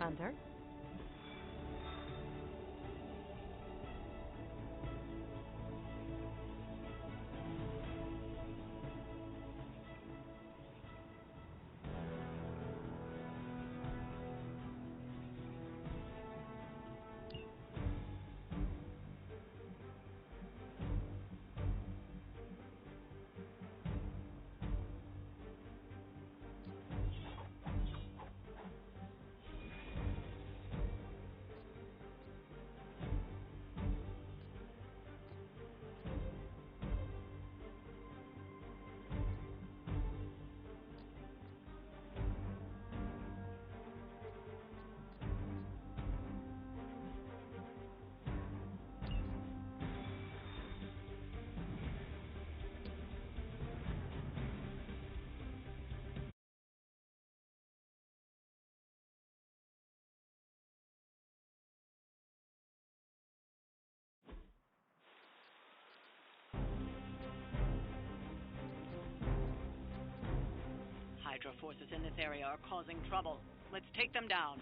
Commander. Hydra forces in this area are causing trouble. Let's take them down.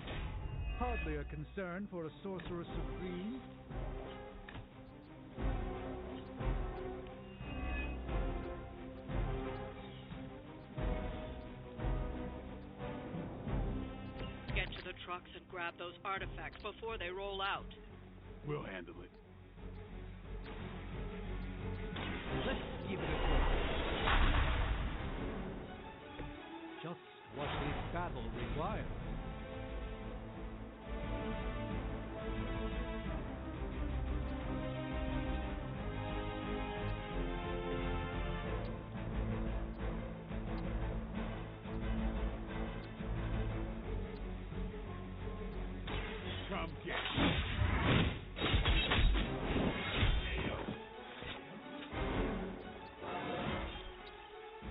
Hardly a concern for a sorcerer supreme. Get to the trucks and grab those artifacts before they roll out. We'll handle it. Let's give it a go. Just what this battle requires. Come get it.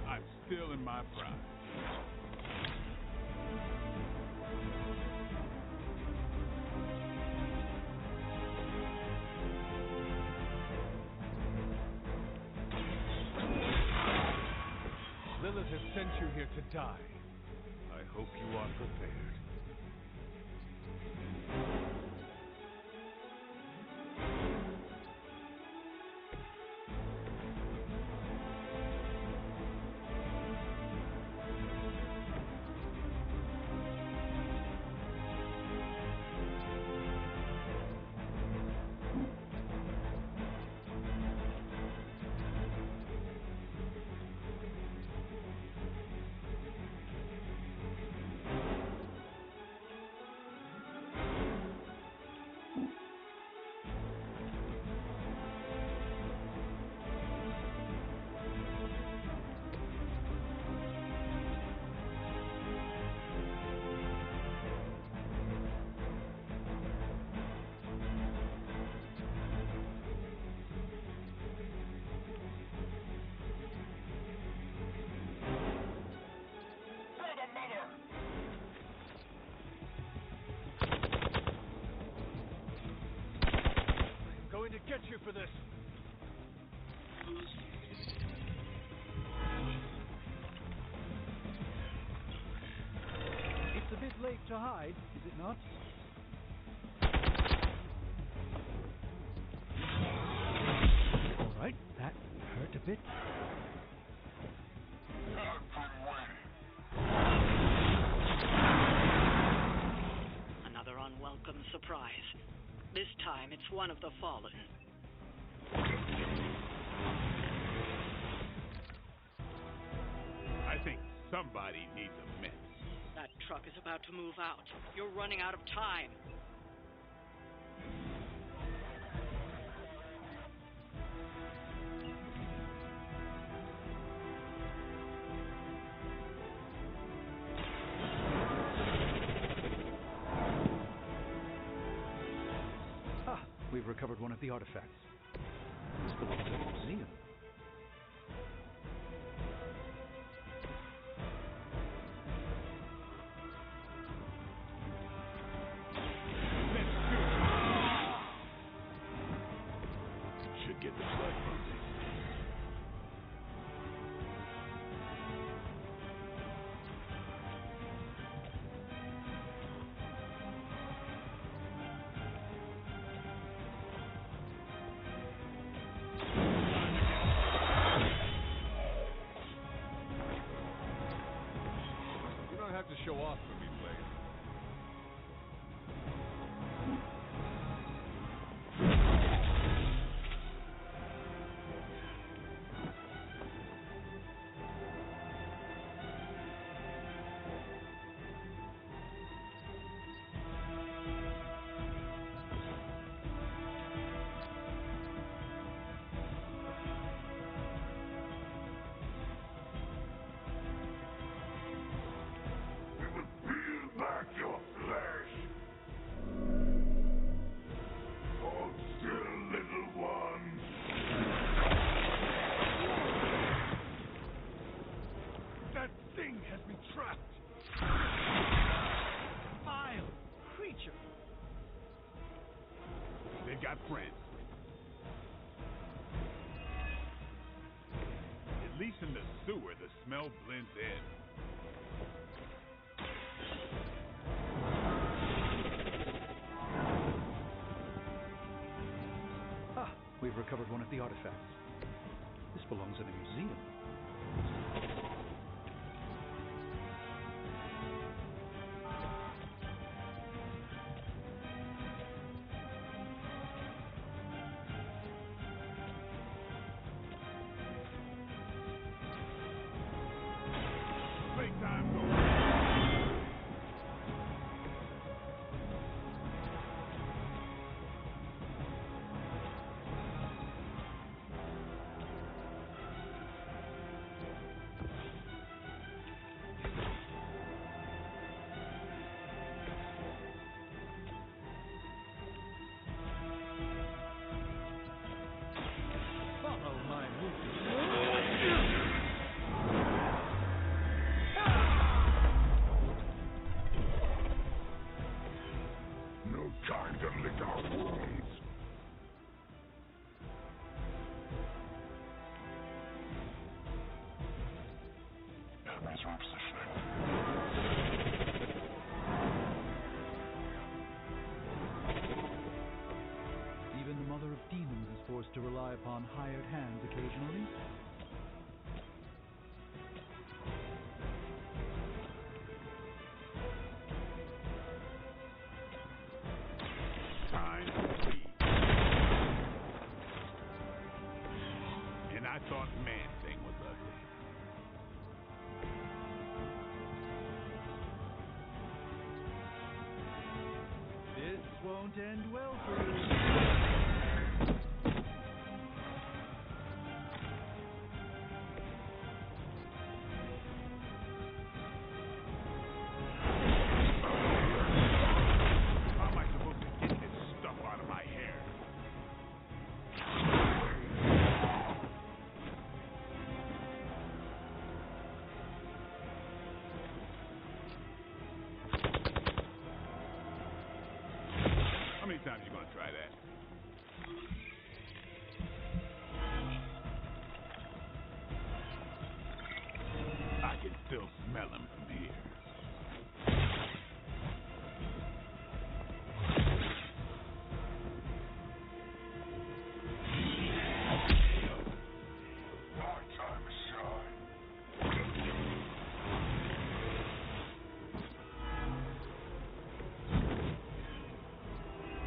I'm still in my pride. Lilith has sent you here to die. I hope you are prepared. Going to get you for this. It's a bit late to hide, is it not? All right, that hurt a bit. Another unwelcome surprise. This time, it's one of the Fallen. I think somebody needs a mess. That truck is about to move out. You're running out of time. We've recovered one of the artifacts. It's belongs to the museum. Should get the blood moving. show off for me, Blade. Got friends. At least in the sewer, the smell blends in. Ah, we've recovered one of the artifacts. This belongs in a museum. Playtime's over. Follow my movement. No time to lick our wounds. Enemies repositioning. Even the Mother of Demons is forced to rely upon hired hands occasionally. Time to leave. And I thought Man-Thing was ugly. This won't end well for you. How am I supposed to get this stuff out of my hair? How many times you gonna try that? I can still smell him from here. My time to shine.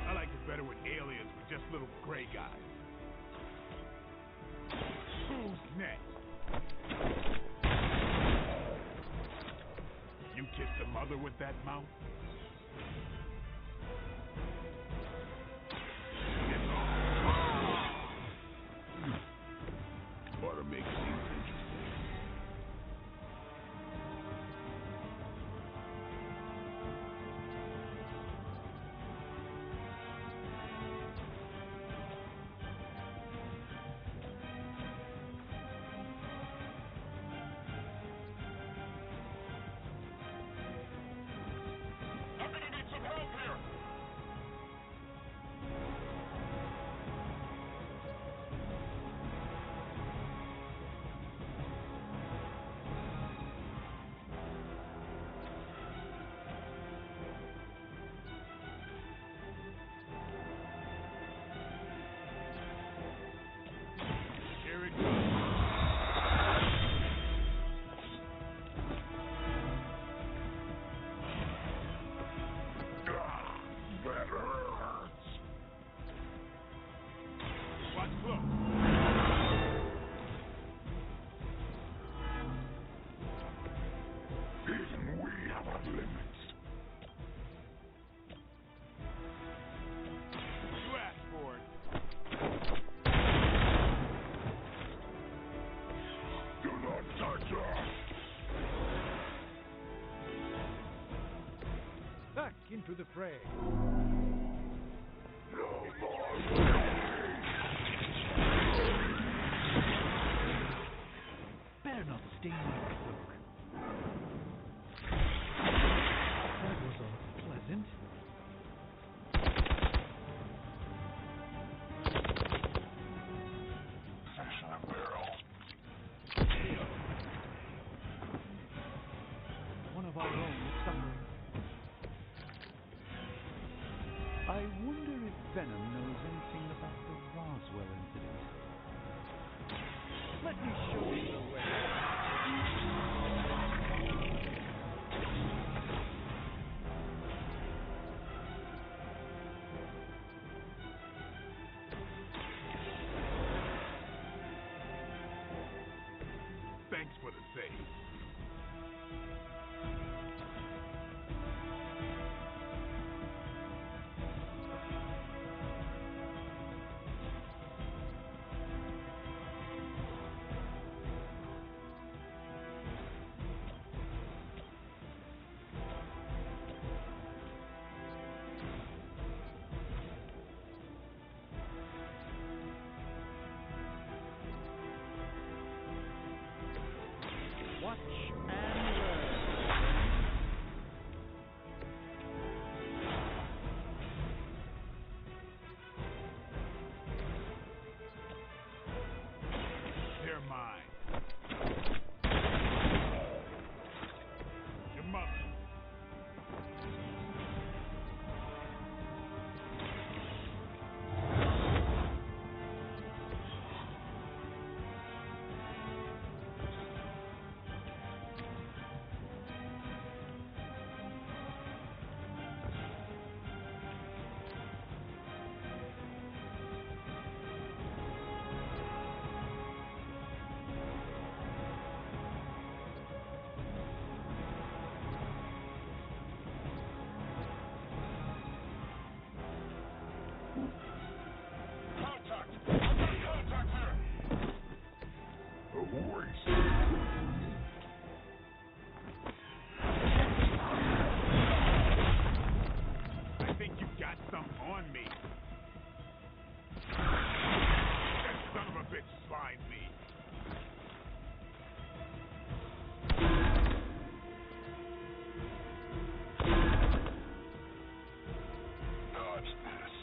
I liked it better when aliens were just little gray guys. Who's next? You kissed the mother with that mouth? Ought to make things interesting. I'm gonna need some help here. back into the fray. Better not stain my cloak. That was unpleasant. Fish in a barrel. One of our own is suffering. I wonder if Venom knows anything about the Roswell incident. Let me show you the way. Thanks for the save. Watch and learn. They're mine. Your mother. Contact! I've got contact here! A waste. I think you got some on me. That son of a bitch slimed me. Dodge this.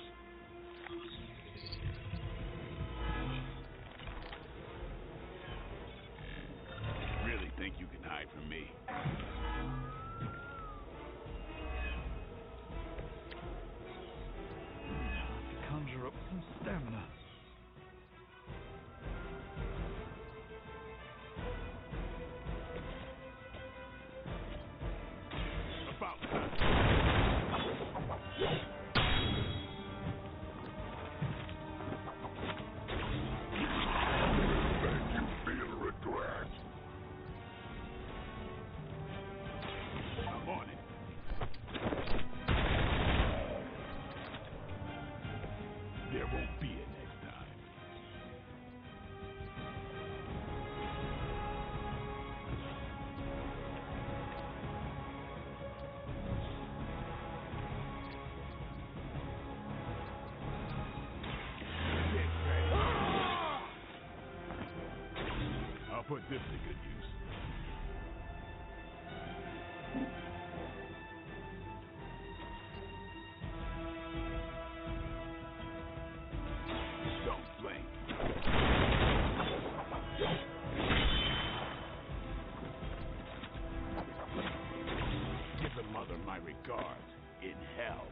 Really think you can hide from me? To conjure up some stamina. About time. Make you feel regret. I'm on it. There won't be a next time. Get ready. I'll put this to good use. Don't blink. Give the mother my regards in hell.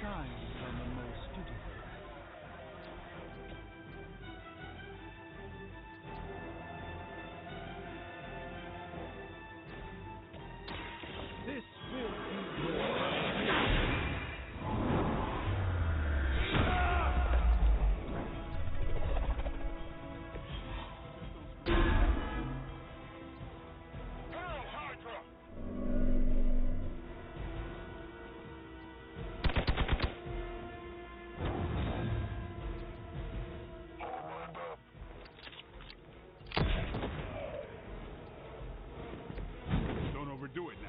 kind are the most dutiful. This will be your Hail Hydra! All lined up. Don't overdo it now.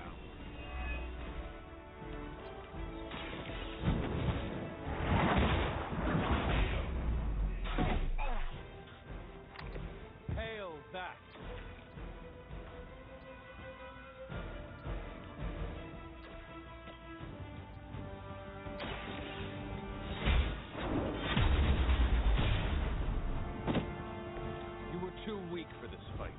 Hail that! You were too weak for this fight.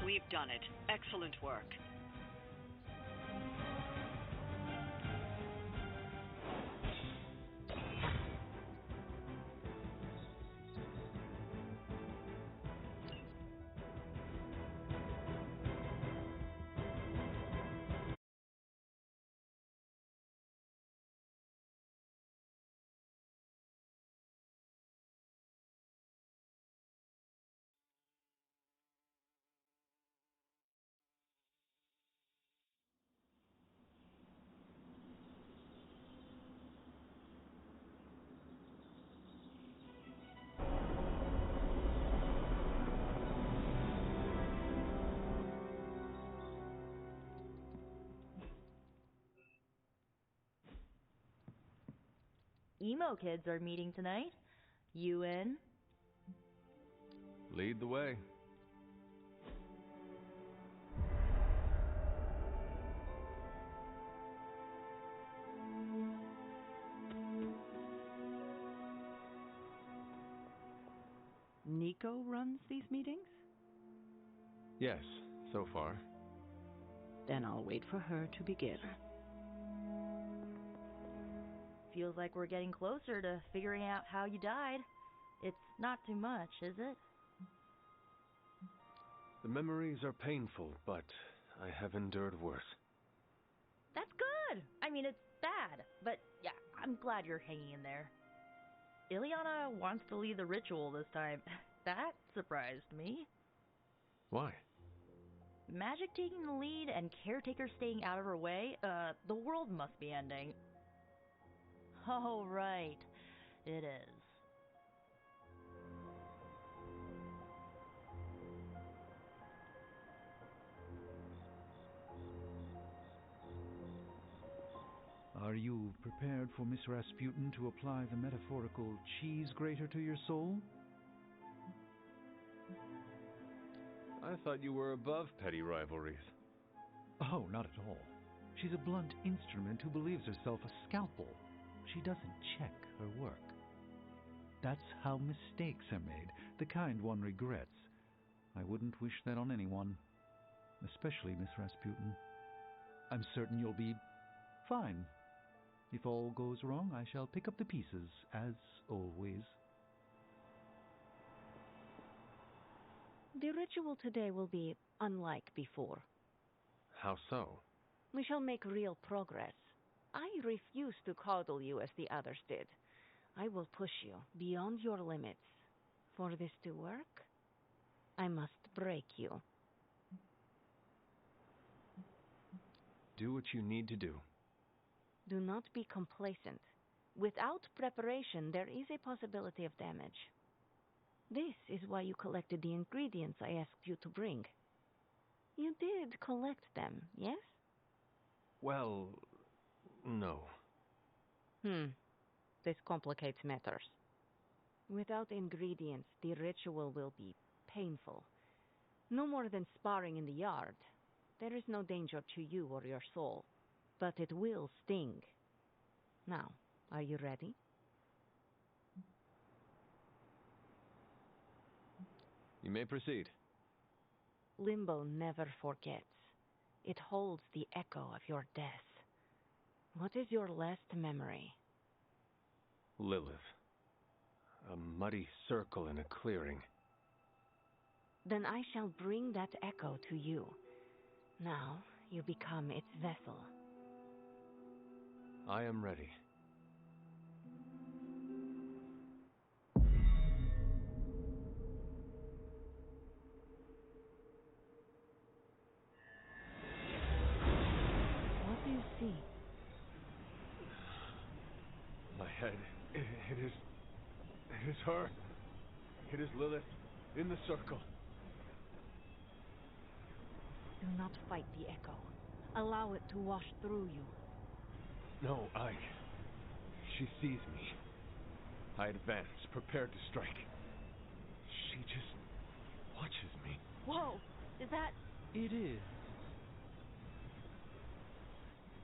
We've done it. Excellent work. Emo kids are meeting tonight. You in? Lead the way. Nico runs these meetings? Yes, so far. Then I'll wait for her to begin. Feels like we're getting closer to figuring out how you died. It's not too much, is it? The memories are painful, but I have endured worse. That's good! I mean, it's bad, but yeah, I'm glad you're hanging in there. Ileana wants to lead the ritual this time. That surprised me. Why? Magic taking the lead and Caretaker staying out of her way, the world must be ending. Oh, right. It is. Are you prepared for Miss Rasputin to apply the metaphorical cheese grater to your soul? I thought you were above petty rivalries. Oh, not at all. She's a blunt instrument who believes herself a scalpel. She doesn't check her work. That's how mistakes are made, the kind one regrets. I wouldn't wish that on anyone, especially Miss Rasputin. I'm certain you'll be fine. If all goes wrong, I shall pick up the pieces, as always. The ritual today will be unlike before. How so? We shall make real progress. I refuse to coddle you as the others did. I will push you beyond your limits. For this to work, I must break you. Do what you need to do. Do not be complacent. Without preparation, there is a possibility of damage. This is why you collected the ingredients I asked you to bring. You did collect them, yes? Well, no. This complicates matters. Without ingredients, the ritual will be painful. No more than sparring in the yard. There is no danger to you or your soul, but it will sting. Now, are you ready? You may proceed. Limbo never forgets. It holds the echo of your death. What is your last memory? Lilith. A muddy circle in a clearing. Then I shall bring that echo to you. Now you become its vessel. I am ready. What do you see? My head. It is her. It is Lilith in the circle. Do not fight the echo. Allow it to wash through you. No, she sees me. I advance, prepared to strike. She just watches me. Whoa! Is that... It is.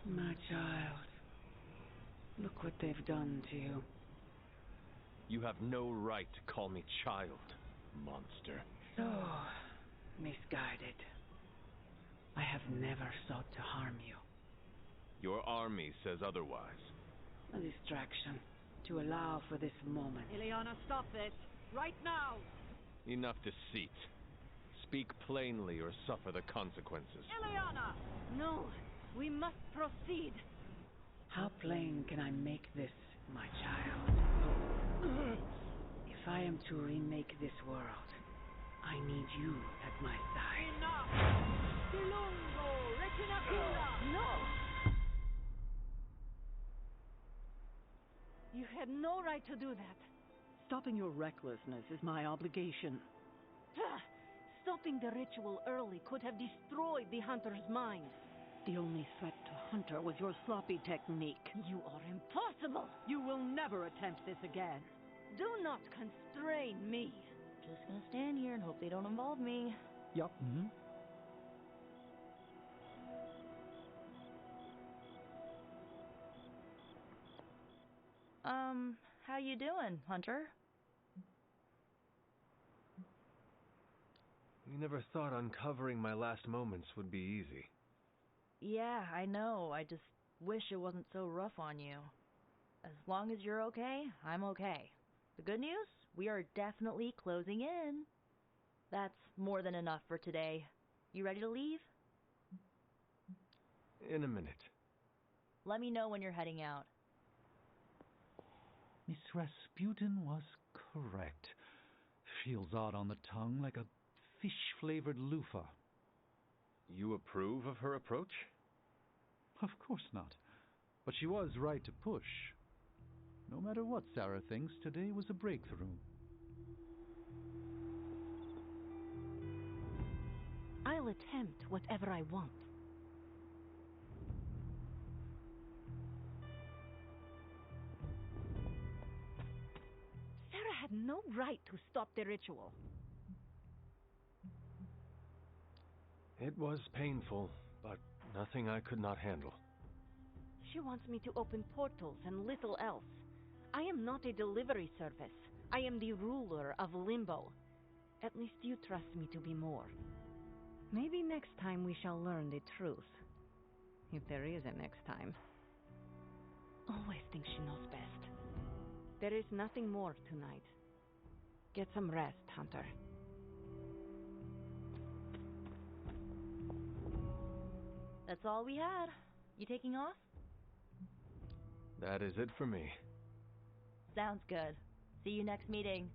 My child. Look what they've done to you. You have no right to call me child, monster. So misguided. I have never sought to harm you. Your army says otherwise. A distraction to allow for this moment. Ileana, stop this! Right now! Enough deceit. Speak plainly or suffer the consequences. Ileana! No, we must proceed. How plain can I make this, my child? If I am to remake this world, I need you at my side. Enough! Silungo! Retinacula! No! You had no right to do that. Stopping your recklessness is my obligation. Stopping the ritual early could have destroyed the hunter's mind. The only threat to Hunter was your sloppy technique. You are impossible! You will never attempt this again. Do not constrain me. Just gonna stand here and hope they don't involve me. Yup. How you doing, Hunter? You never thought uncovering my last moments would be easy. Yeah, I know. I just wish it wasn't so rough on you. As long as you're okay, I'm okay. The good news? We are definitely closing in. That's more than enough for today. You ready to leave? In a minute. Let me know when you're heading out. Miss Rasputin was correct. Feels odd on the tongue, like a fish-flavored loofah. You approve of her approach? Of course not. But she was right to push. No matter what Sarah thinks, today was a breakthrough. I'll attempt whatever I want. Sarah had no right to stop the ritual. It was painful, but nothing I could not handle. She wants me to open portals and little else. I am not a delivery service. I am the ruler of Limbo. At least you trust me to be more. Maybe next time we shall learn the truth. If there is a next time. Always think she knows best. There is nothing more tonight. Get some rest, Hunter. That's all we had. You taking off? That is it for me. Sounds good. See you next meeting.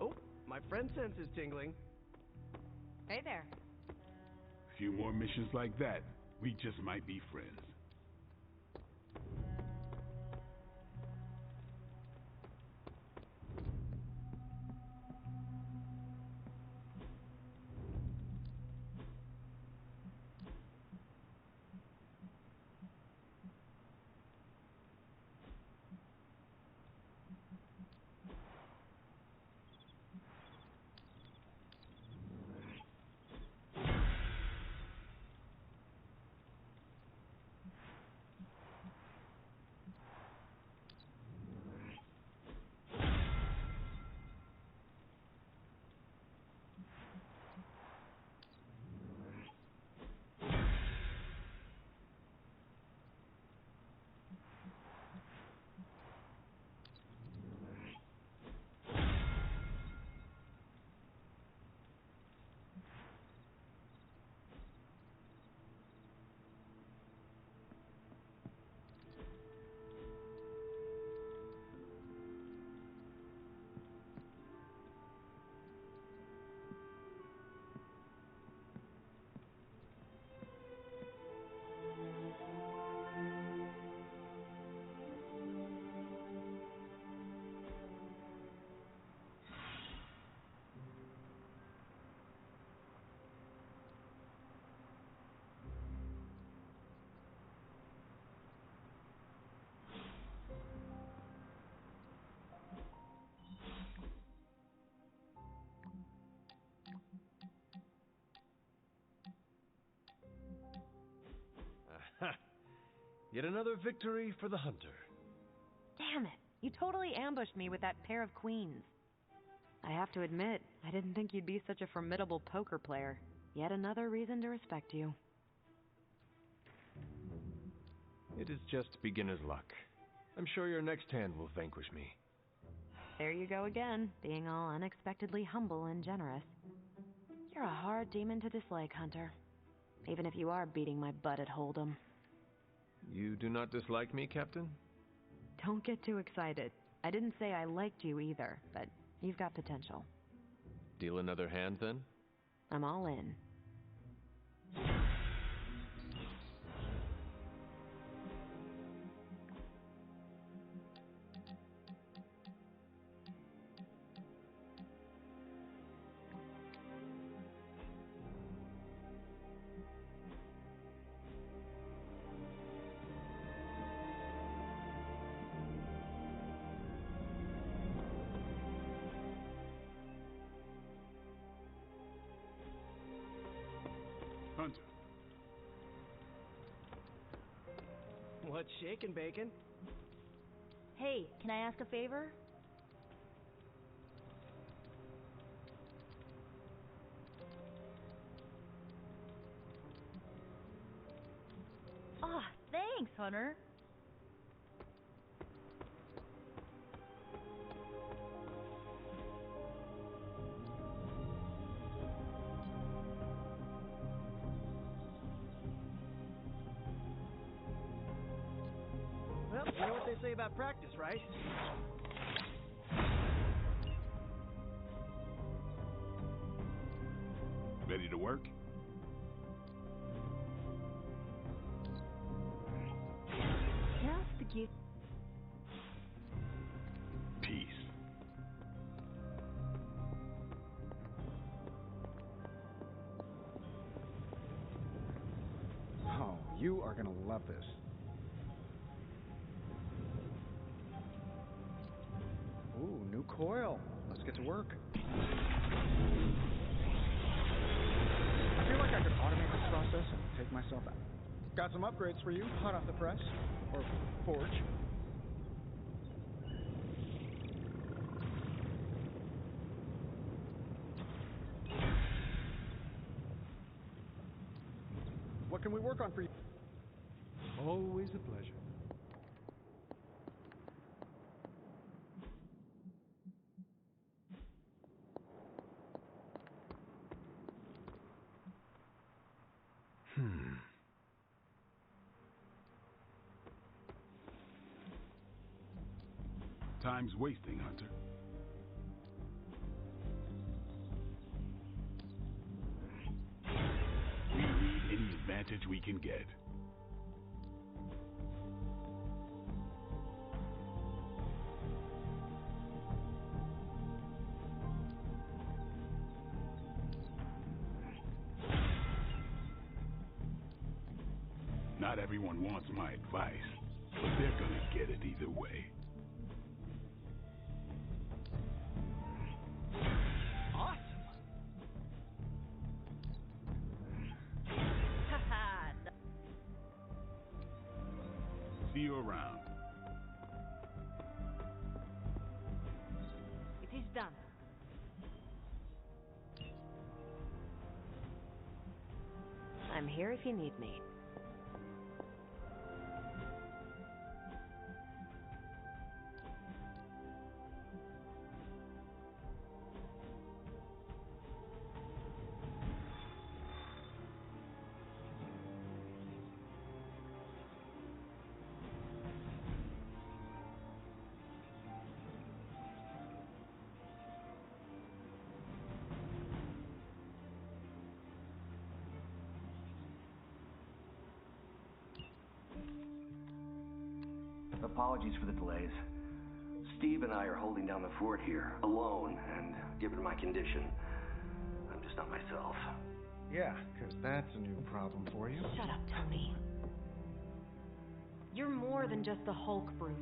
Oh, my friend sense is tingling. Hey there. few more missions like that, we just might be friends. Yet another victory for the hunter. Damn it. You totally ambushed me with that pair of queens. I have to admit, I didn't think you'd be such a formidable poker player. Yet another reason to respect you. It is just beginner's luck. I'm sure your next hand will vanquish me. There you go again, being all unexpectedly humble and generous. You're a hard demon to dislike, Hunter. Even if you are beating my butt at Hold'em. You do not dislike me, Captain? Don't get too excited. I didn't say I liked you either, but you've got potential. Deal another hand, then? I'm all in. Hunter. What's shaking, Bacon? Hey, can I ask a favor? Ah, thanks, Hunter. Well, you know what they say about practice, right? Ready to work? Just the cute. Peace. Oh, you are gonna love this. Ooh, new coil. Let's get to work. I feel like I could automate this process and take myself out. Got some upgrades for you, hot off the press. Or forge. What can we work on for you? Always a pleasure. Time's wasting, Hunter. We advantage we can get. Not everyone wants my advice, but they're gonna get it either way. See you around. It is done. I'm here if you need me. Apologies for the delays. Steve and I are holding down the fort here, alone, and given my condition, I'm just not myself. Yeah, because that's a new problem for you. Shut up, Tony. You're more than just the Hulk, Bruce.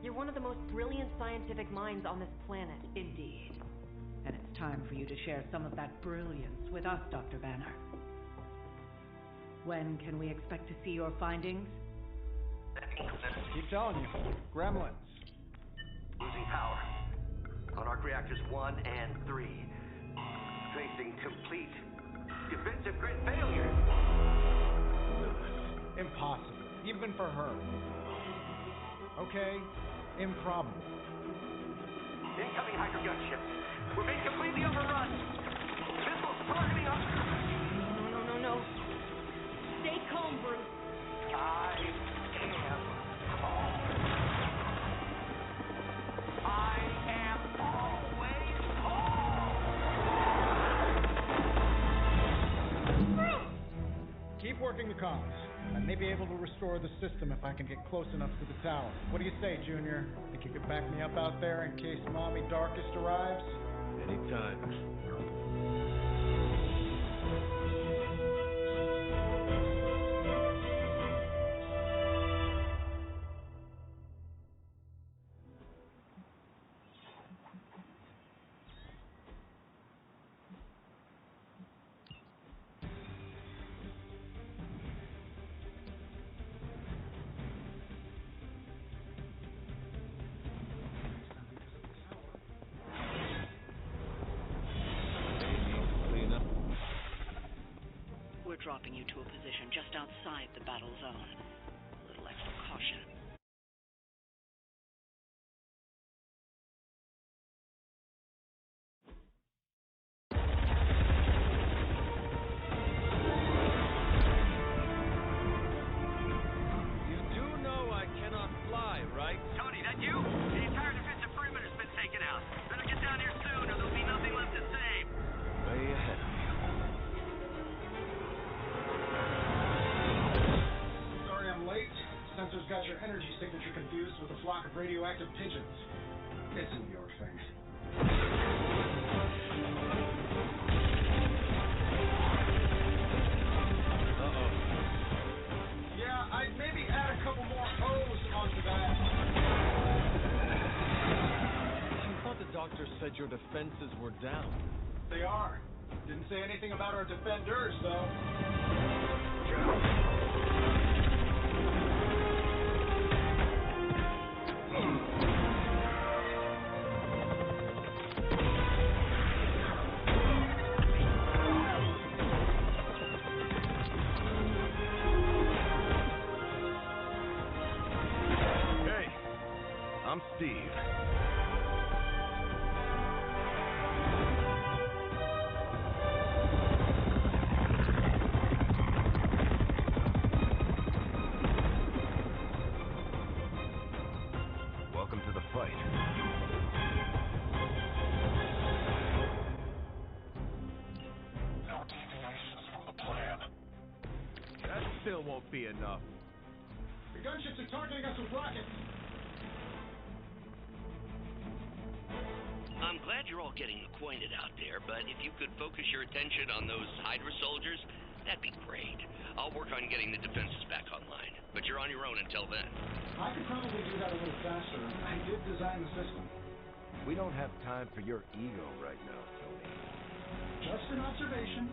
You're one of the most brilliant scientific minds on this planet. Indeed. And it's time for you to share some of that brilliance with us, Dr. Banner. When can we expect to see your findings? Keep telling you. Gremlins. Losing power. On arc reactors 1 and 3. Facing complete defensive grid failure. Impossible. Even for her. Okay. Improbable. Incoming Hydra gunship. We're being completely overrun. Missiles targeting us. No. Stay calm, Bruce. I am always home. Keep working the comms. I may be able to restore the system if I can get close enough to the tower. What do you say, Junior? Think you could back me up out there in case Mommy Darkest arrives? Anytime. We're dropping you to a position just outside the battle zone. A little extra caution. You do know I cannot fly, right? Tony, that you? The entire defensive perimeter's been taken out. Better get down here soon or there'll be nothing left to save. Way ahead of you. Sorry I'm late. Sensors got your energy signature confused with a flock of radioactive pigeons. It's a New York thing. Uh-oh. Yeah, I'd maybe add a couple more O's onto that. I thought the doctor said your defenses were down. They are. Didn't say anything about our defenders, though. Hey, I'm Steve. Welcome to the fight. No deviations from the plan. That's still won't be enough. The gunships are targeting us with rockets. I'm glad you're all getting acquainted out there, but if you could focus your attention on those Hydra soldiers, that'd be great. I'll work on getting the defenses back online, but you're on your own until then. I could probably do that a little faster. I did design the system. We don't have time for your ego right now, Tony. Just an observation.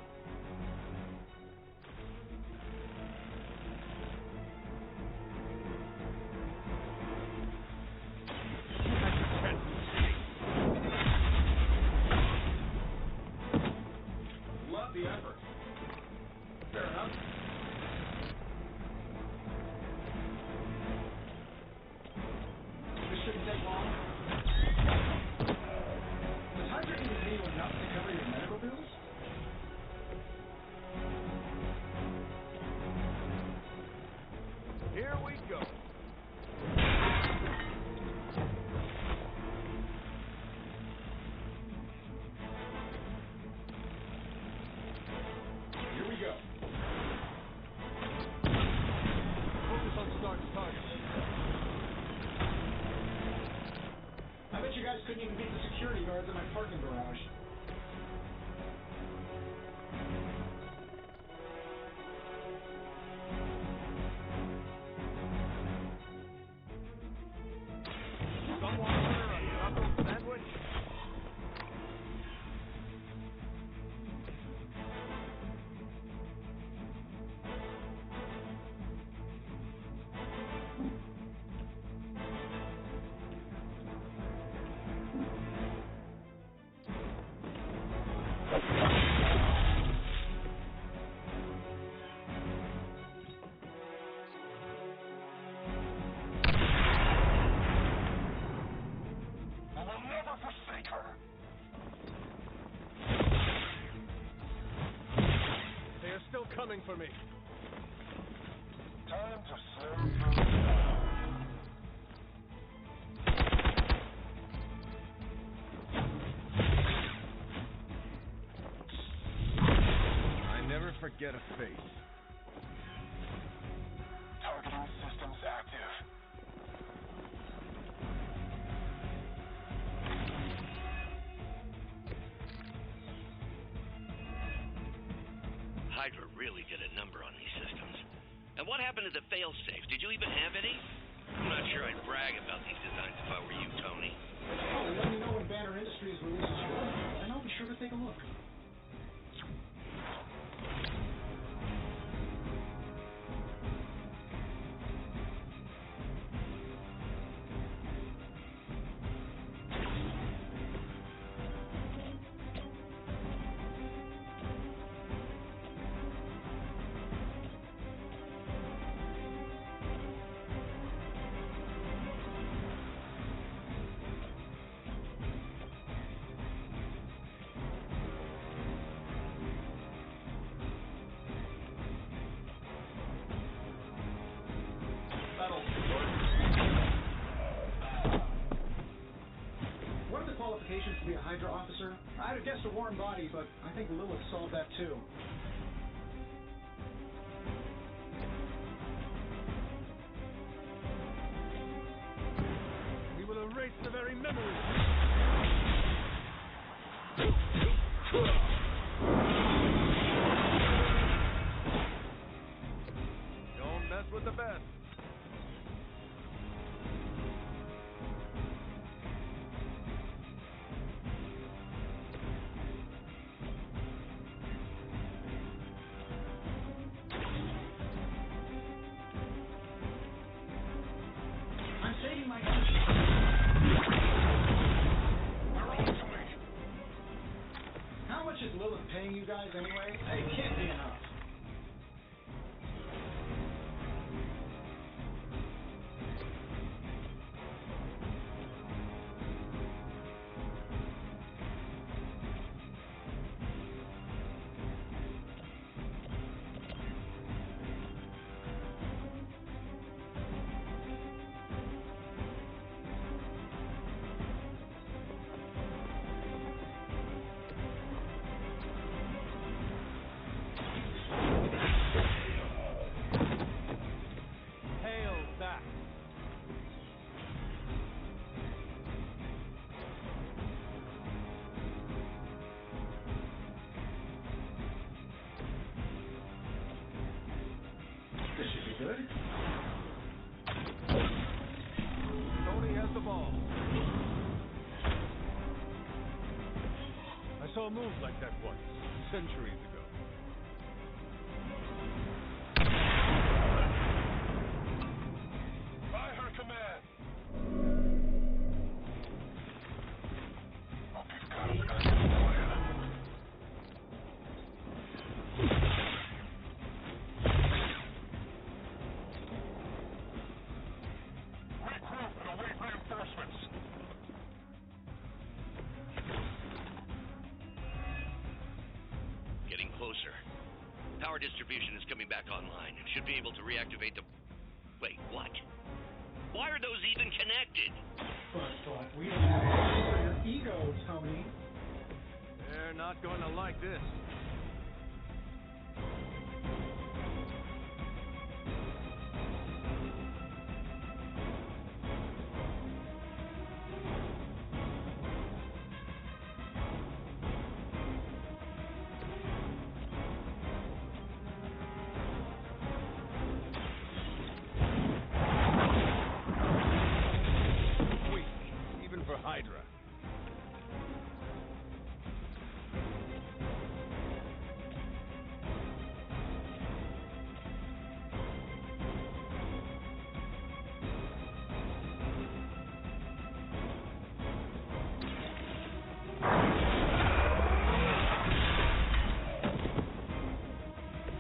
Love the effort. Fair enough. This shouldn't take long. Does Hydra even pay you enough to cover your medical bills? Here we go. Here we go. Focus on Stark's target. I bet you guys couldn't even beat the security guards in my parking garage. Someone order a knuckle sandwich? They are still coming for me. Time to serve them. I never forget a face. Targeting systems active. Hydra really did a number on these systems. And what happened to the fail-safes? Did you even have any? I'm not sure I'd brag about these designs if I were you, Tony. Oh, let me know when Banner Industries releases yours, and I'll be sure to take a look. What are the qualifications to be a Hydra officer? I'd have guessed a warm body, but I think Lilith solved that too. We will erase the very memory. Don't mess with the best. I'm saving my energy. They're on to me. saw a move like that once, centuries ago. By her command. Oh, good God, we're gonna get the plan. Regroup and await reinforcements. Getting closer. Power distribution is coming back online. Should be able to reactivate the... Wait, what? Why are those even connected? First off, we don't have time for your ego, Tony. They're not going to like this. Hydra.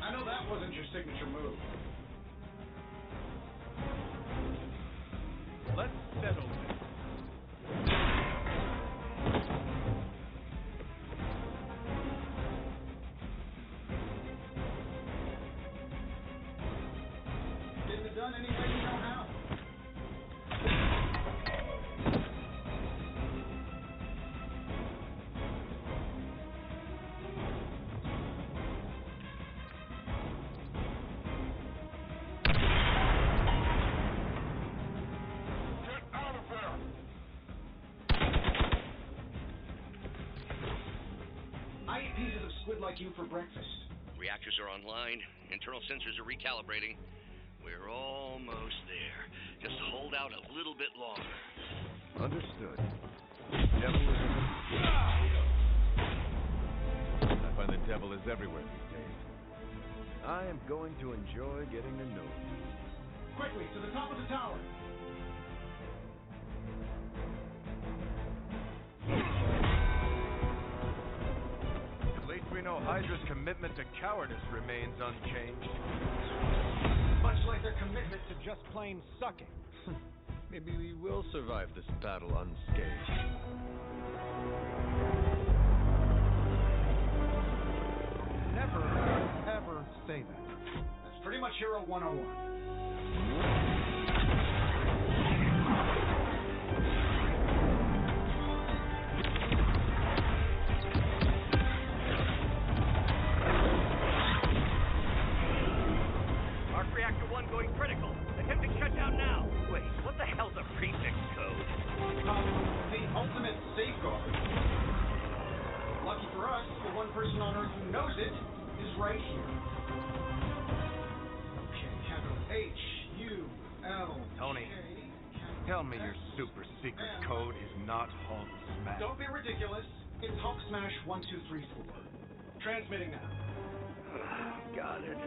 I know that wasn't your signature move. Let's settle this. Getting it done any way you know how. Get out of there. I eat pieces of squid like you for breakfast. Reactors are online. Internal sensors are recalibrating. We're almost there. Just hold out a little bit longer. Understood. Devil is in I find the devil is everywhere these days. I am going to enjoy getting to know you. Quickly, to the top of the tower. At least we know Hydra's commitment to cowardice remains unchanged. Much like their commitment to just plain sucking. Maybe we will survive this battle unscathed. Never, ever say that. That's pretty much Hero 101. Arc Reactor 1 going critical. Attempting shutdown now. Wait, what the hell's a prefix code? The ultimate safeguard. Lucky for us, the one person on Earth who knows it is right here. Okay, capital H-U-L. Tony, tell me your super secret code is not Hulk Smash. Don't be ridiculous. It's Hulk Smash 1234. Transmitting now. Got it.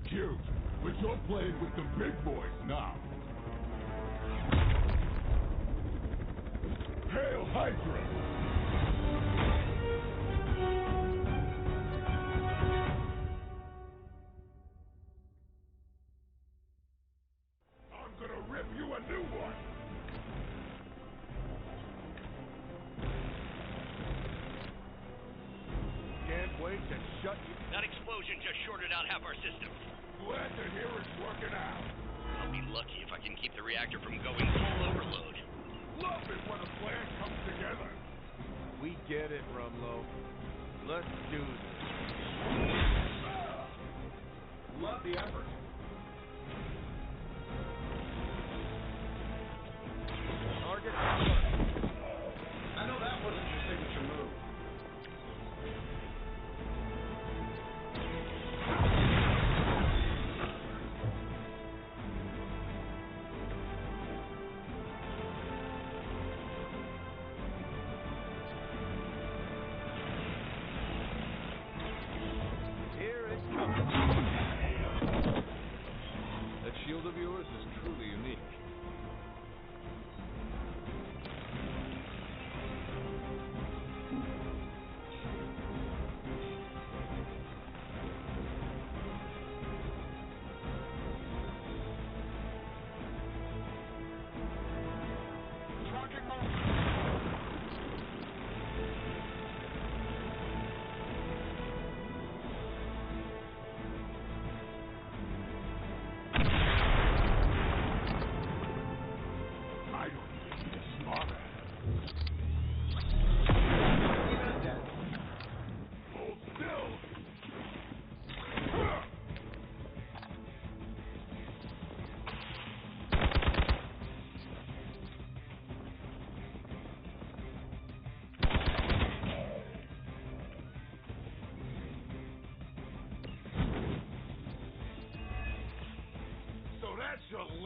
Cute, but you're playing with the big boys now. Hail Hydra! I'm gonna rip you a new one! Can't wait to shut you. That explosion just shorted out half our systems. Glad to hear it's working out. I'll be lucky if I can keep the reactor from going full overload. Love it when a plan comes together. We get it, Rumlow. Let's do this. Love the effort. Target. I know that wasn't your signature move.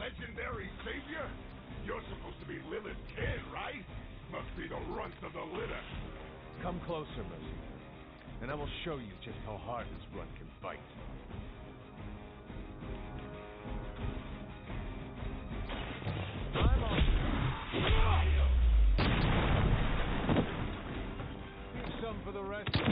legendary savior? You're supposed to be Lilith's kid, right? Must be the runt of the litter. Come closer, mercenary, and I will show you just how hard this runt can bite. I'm on. Leave some for the rest of us.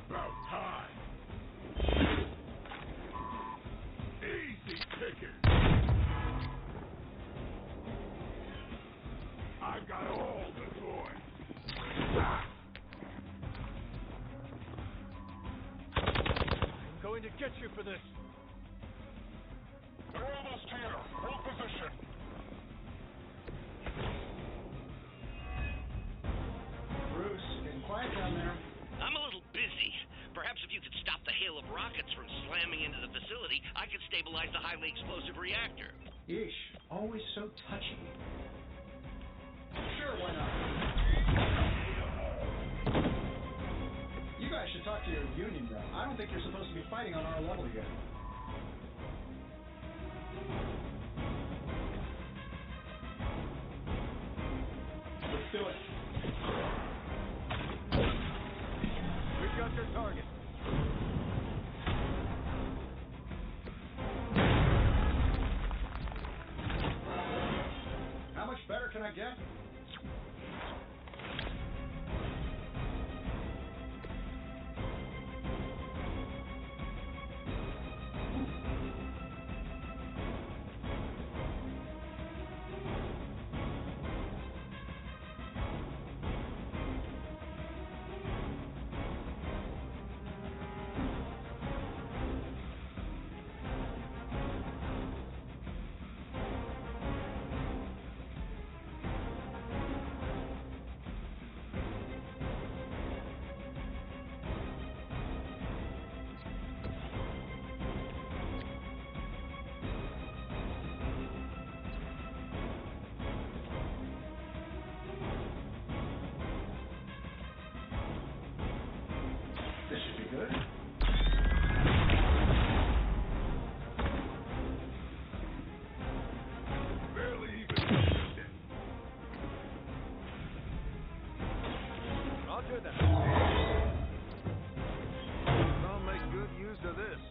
About time. Easy pickings. I've got all the toys. I'm going to get you for this. They're almost here. Hold position. Bruce, getting quiet down there. I'm a little busy. Perhaps if you could stop the hail of rockets from slamming into the facility, I could stabilize the highly explosive reactor. Yeesh, always so touchy. Sure, why not? You guys should talk to your union rep. I don't think you're supposed to be fighting on our level yet. Let's do it. We've got your target. How much better can I get? This should be good. Barely even Roger that. I'll make good use of this.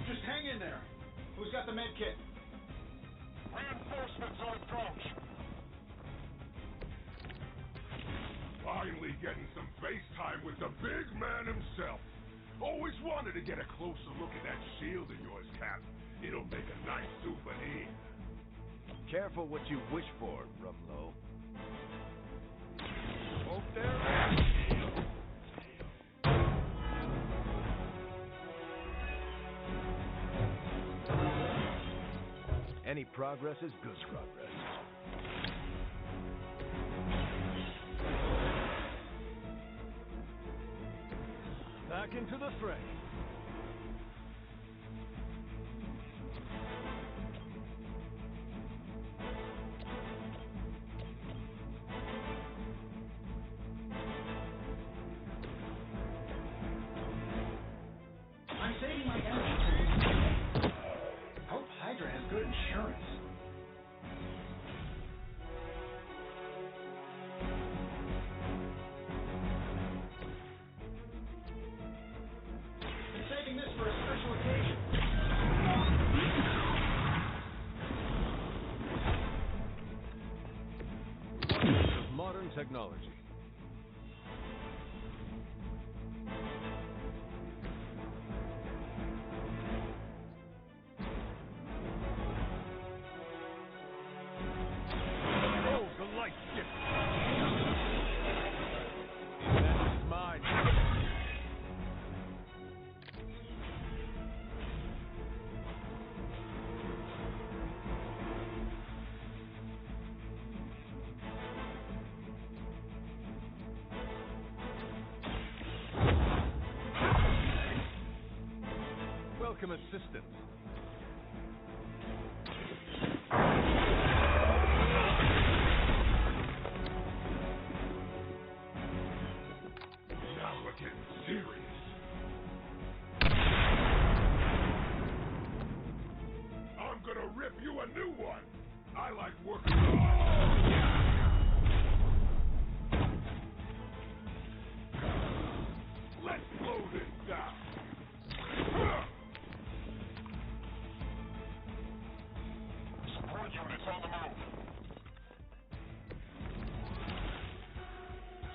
Just hang in there. Who's got the med kit? Reinforcements on approach. Finally getting some face time with the big man himself. Always wanted to get a closer look at that shield of yours, Cap. It'll make a nice souvenir. Careful what you wish for, Rumlow. Hope there. Any progress is good progress. Back into the fray. technology. Oh, the light ship! That's mine. Welcome assistance. Now we're getting serious. I'm gonna rip you a new one. I like working Let's blow this down. Support units on the move.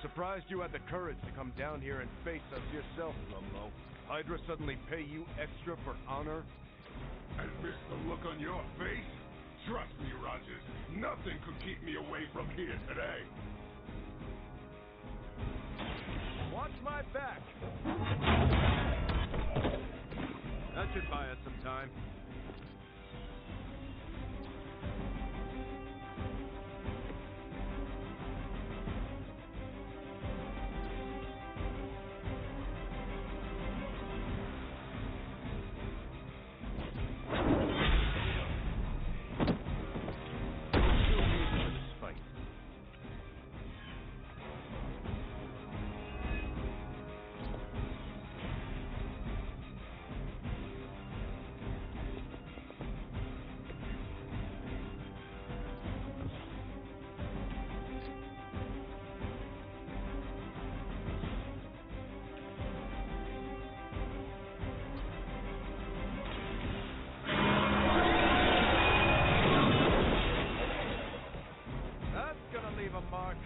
Surprised you had the courage to come down here and face us yourself, Rumlow. Hydra suddenly pay you extra for honor? And miss the look on your face? Trust me, Rogers, nothing could keep me away from here today. Watch my back! That should buy us some time. Mark.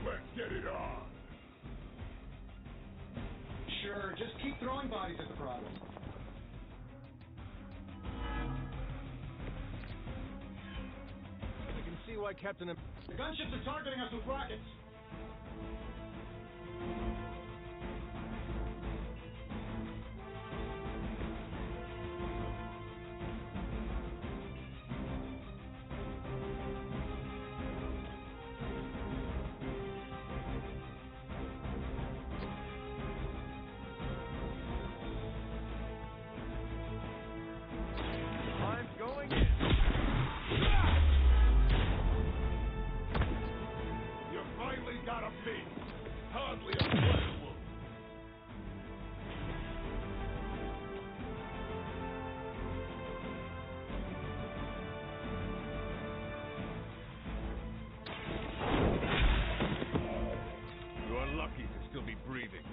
Let's get it on. Sure, just keep throwing bodies at the problem. I can see why Captain... The gunships are targeting us with rockets. I'm going in. You finally got a piece. Hardly a flesh wound. You are lucky to still be breathing.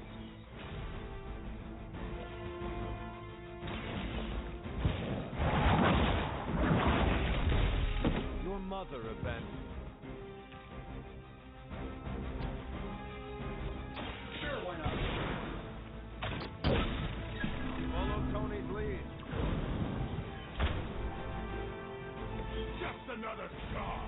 Your mother abandoned. Sure, why not? Follow Tony's lead. Just another scar.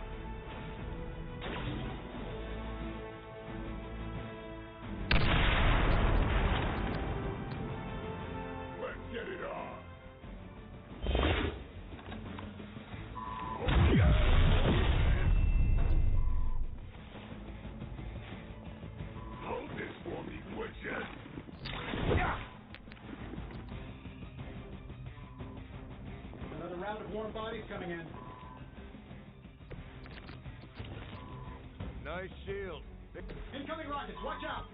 Let's get it on. Oh, yeah. Hold this for me, would you? Yeah. Another round of warm bodies coming in. Nice shield. Incoming rockets, watch out!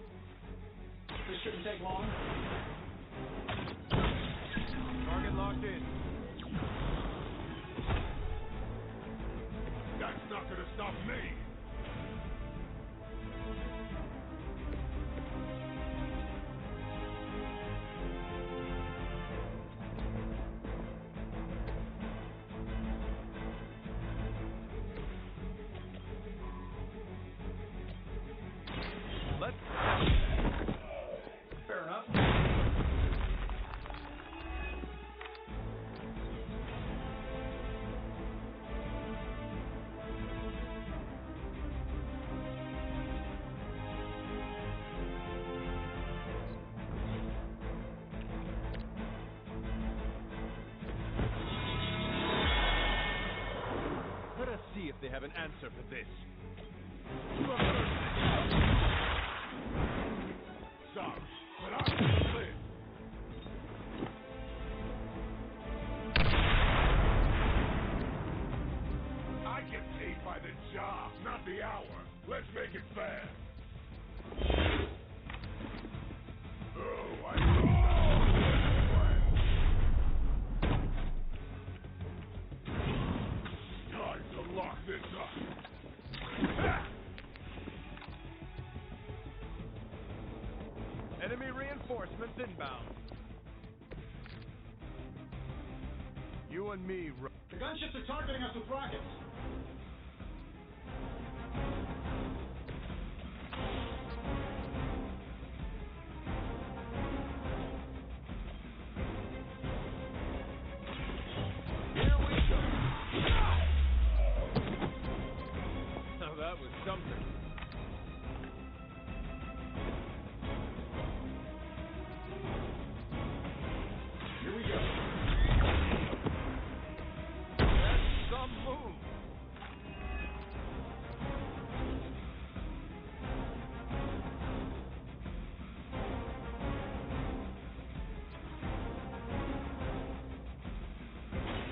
This shouldn't take long. Target locked in. That's not gonna stop me. if they have an answer for this. Sorry, but I'm gonna live. I get paid by the job, not the hour. Let's make it fair. Oh, I time to lock this up. Enemy reinforcements inbound. You and me, The gunships are targeting us with rockets. Here we go. Now that was something. Here we go. That's some move.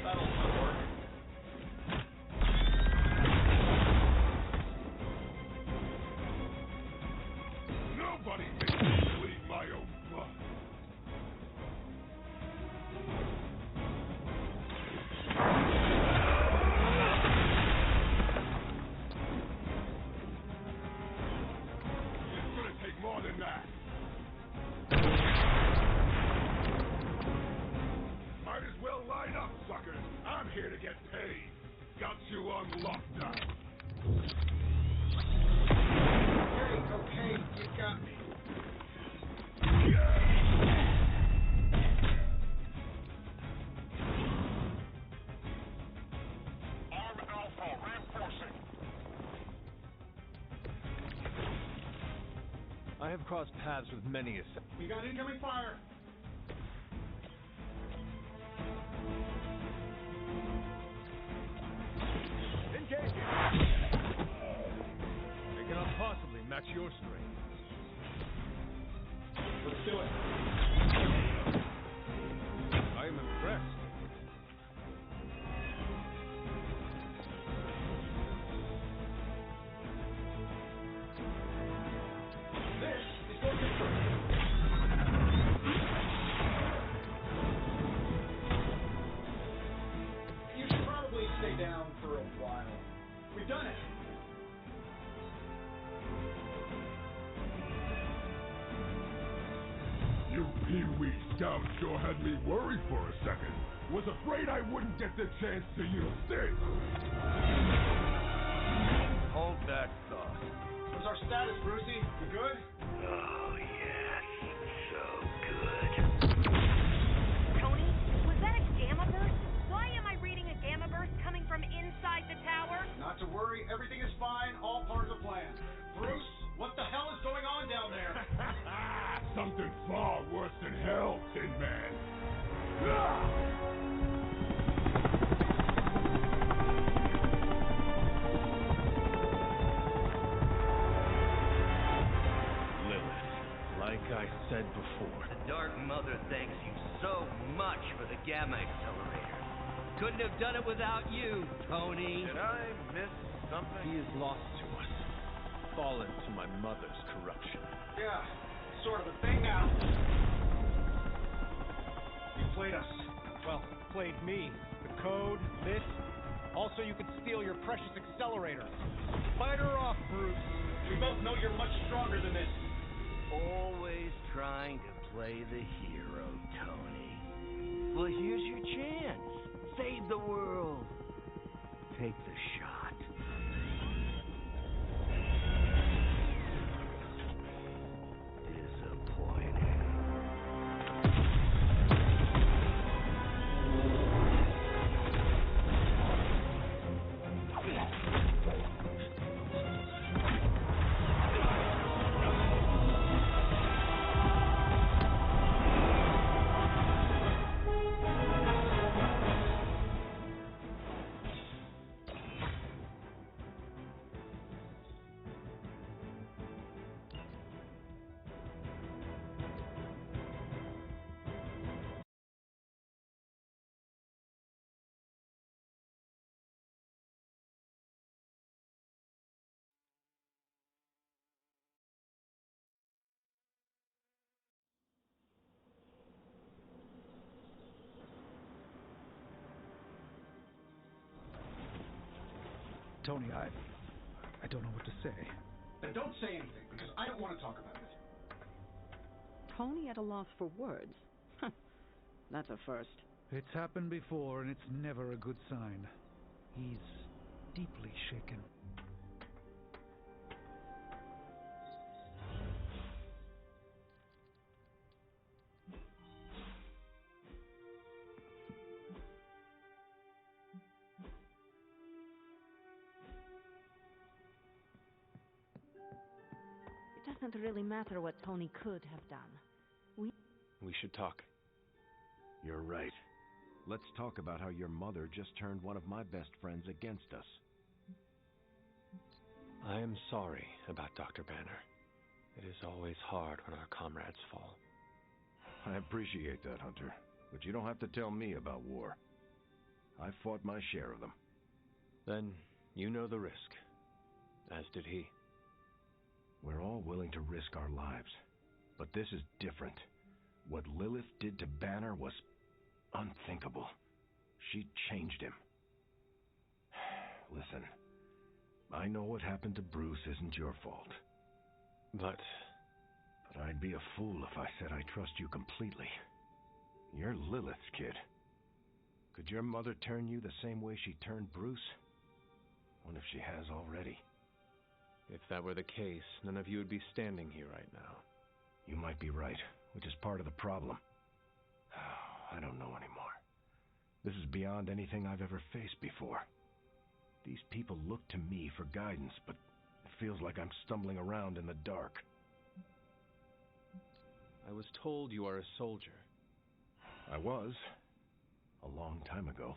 That'll work. Nobody makes me bleed my own blood. It's gonna take more than that. Might as well line up, suckers. I'm here to get paid. Got you on lockdown. Okay, you got me. Arm Alpha reinforcing. I have crossed paths with many a... We got incoming fire. Engaging! They cannot possibly match your strength. Let's do it. I am impressed. This is working for me. You should probably stay down for a while. We've done it. You pee-wee scout sure had me worried for a second. Was afraid I wouldn't get the chance to use this. Hold that thought. What's our status, Brucey? We good? Oh, yes. So good. Tony, was that a gamma burst? Why am I reading a gamma burst coming from inside the tower? Not to worry, everything is fine, all part of the plan. Bruce, what the hell is going on down there? Something far worse than hell, Tin Man. Lilith, like I said before. The Dark Mother thanks you so much for the Gamma Accelerator. Couldn't have done it without you, Tony. Did I miss something? He is lost to us. Fallen to my mother's corruption. Yeah, sort of a thing now. You played us. Well, played me. The code, this. Also, you could steal your precious accelerator. Fight her off, Bruce. We both know you're much stronger than this. Always trying to play the hero, Tony. Well, here's your chance. Save the world. Take the shot. Disappointing. Tony, I don't know what to say. Then don't say anything, because I don't want to talk about it. Tony at a loss for words. That's a first. It's happened before, and it's never a good sign. He's deeply shaken. It doesn't really matter what Tony could have done. We should talk. You're right. Let's talk about how your mother just turned one of my best friends against us. I am sorry about Dr. Banner. It is always hard when our comrades fall. I appreciate that, Hunter. But you don't have to tell me about war. I fought my share of them. Then you know the risk. As did he. We're all willing to risk our lives. But this is different. What Lilith did to Banner was unthinkable. She changed him. Listen, I know what happened to Bruce isn't your fault. But I'd be a fool if I said I trust you completely. You're Lilith's kid. Could your mother turn you the same way she turned Bruce? What if she has already? If that were the case, none of you would be standing here right now. You might be right, which is part of the problem. I don't know anymore. This is beyond anything I've ever faced before. These people look to me for guidance, but it feels like I'm stumbling around in the dark. I was told you are a soldier. I was. A long time ago.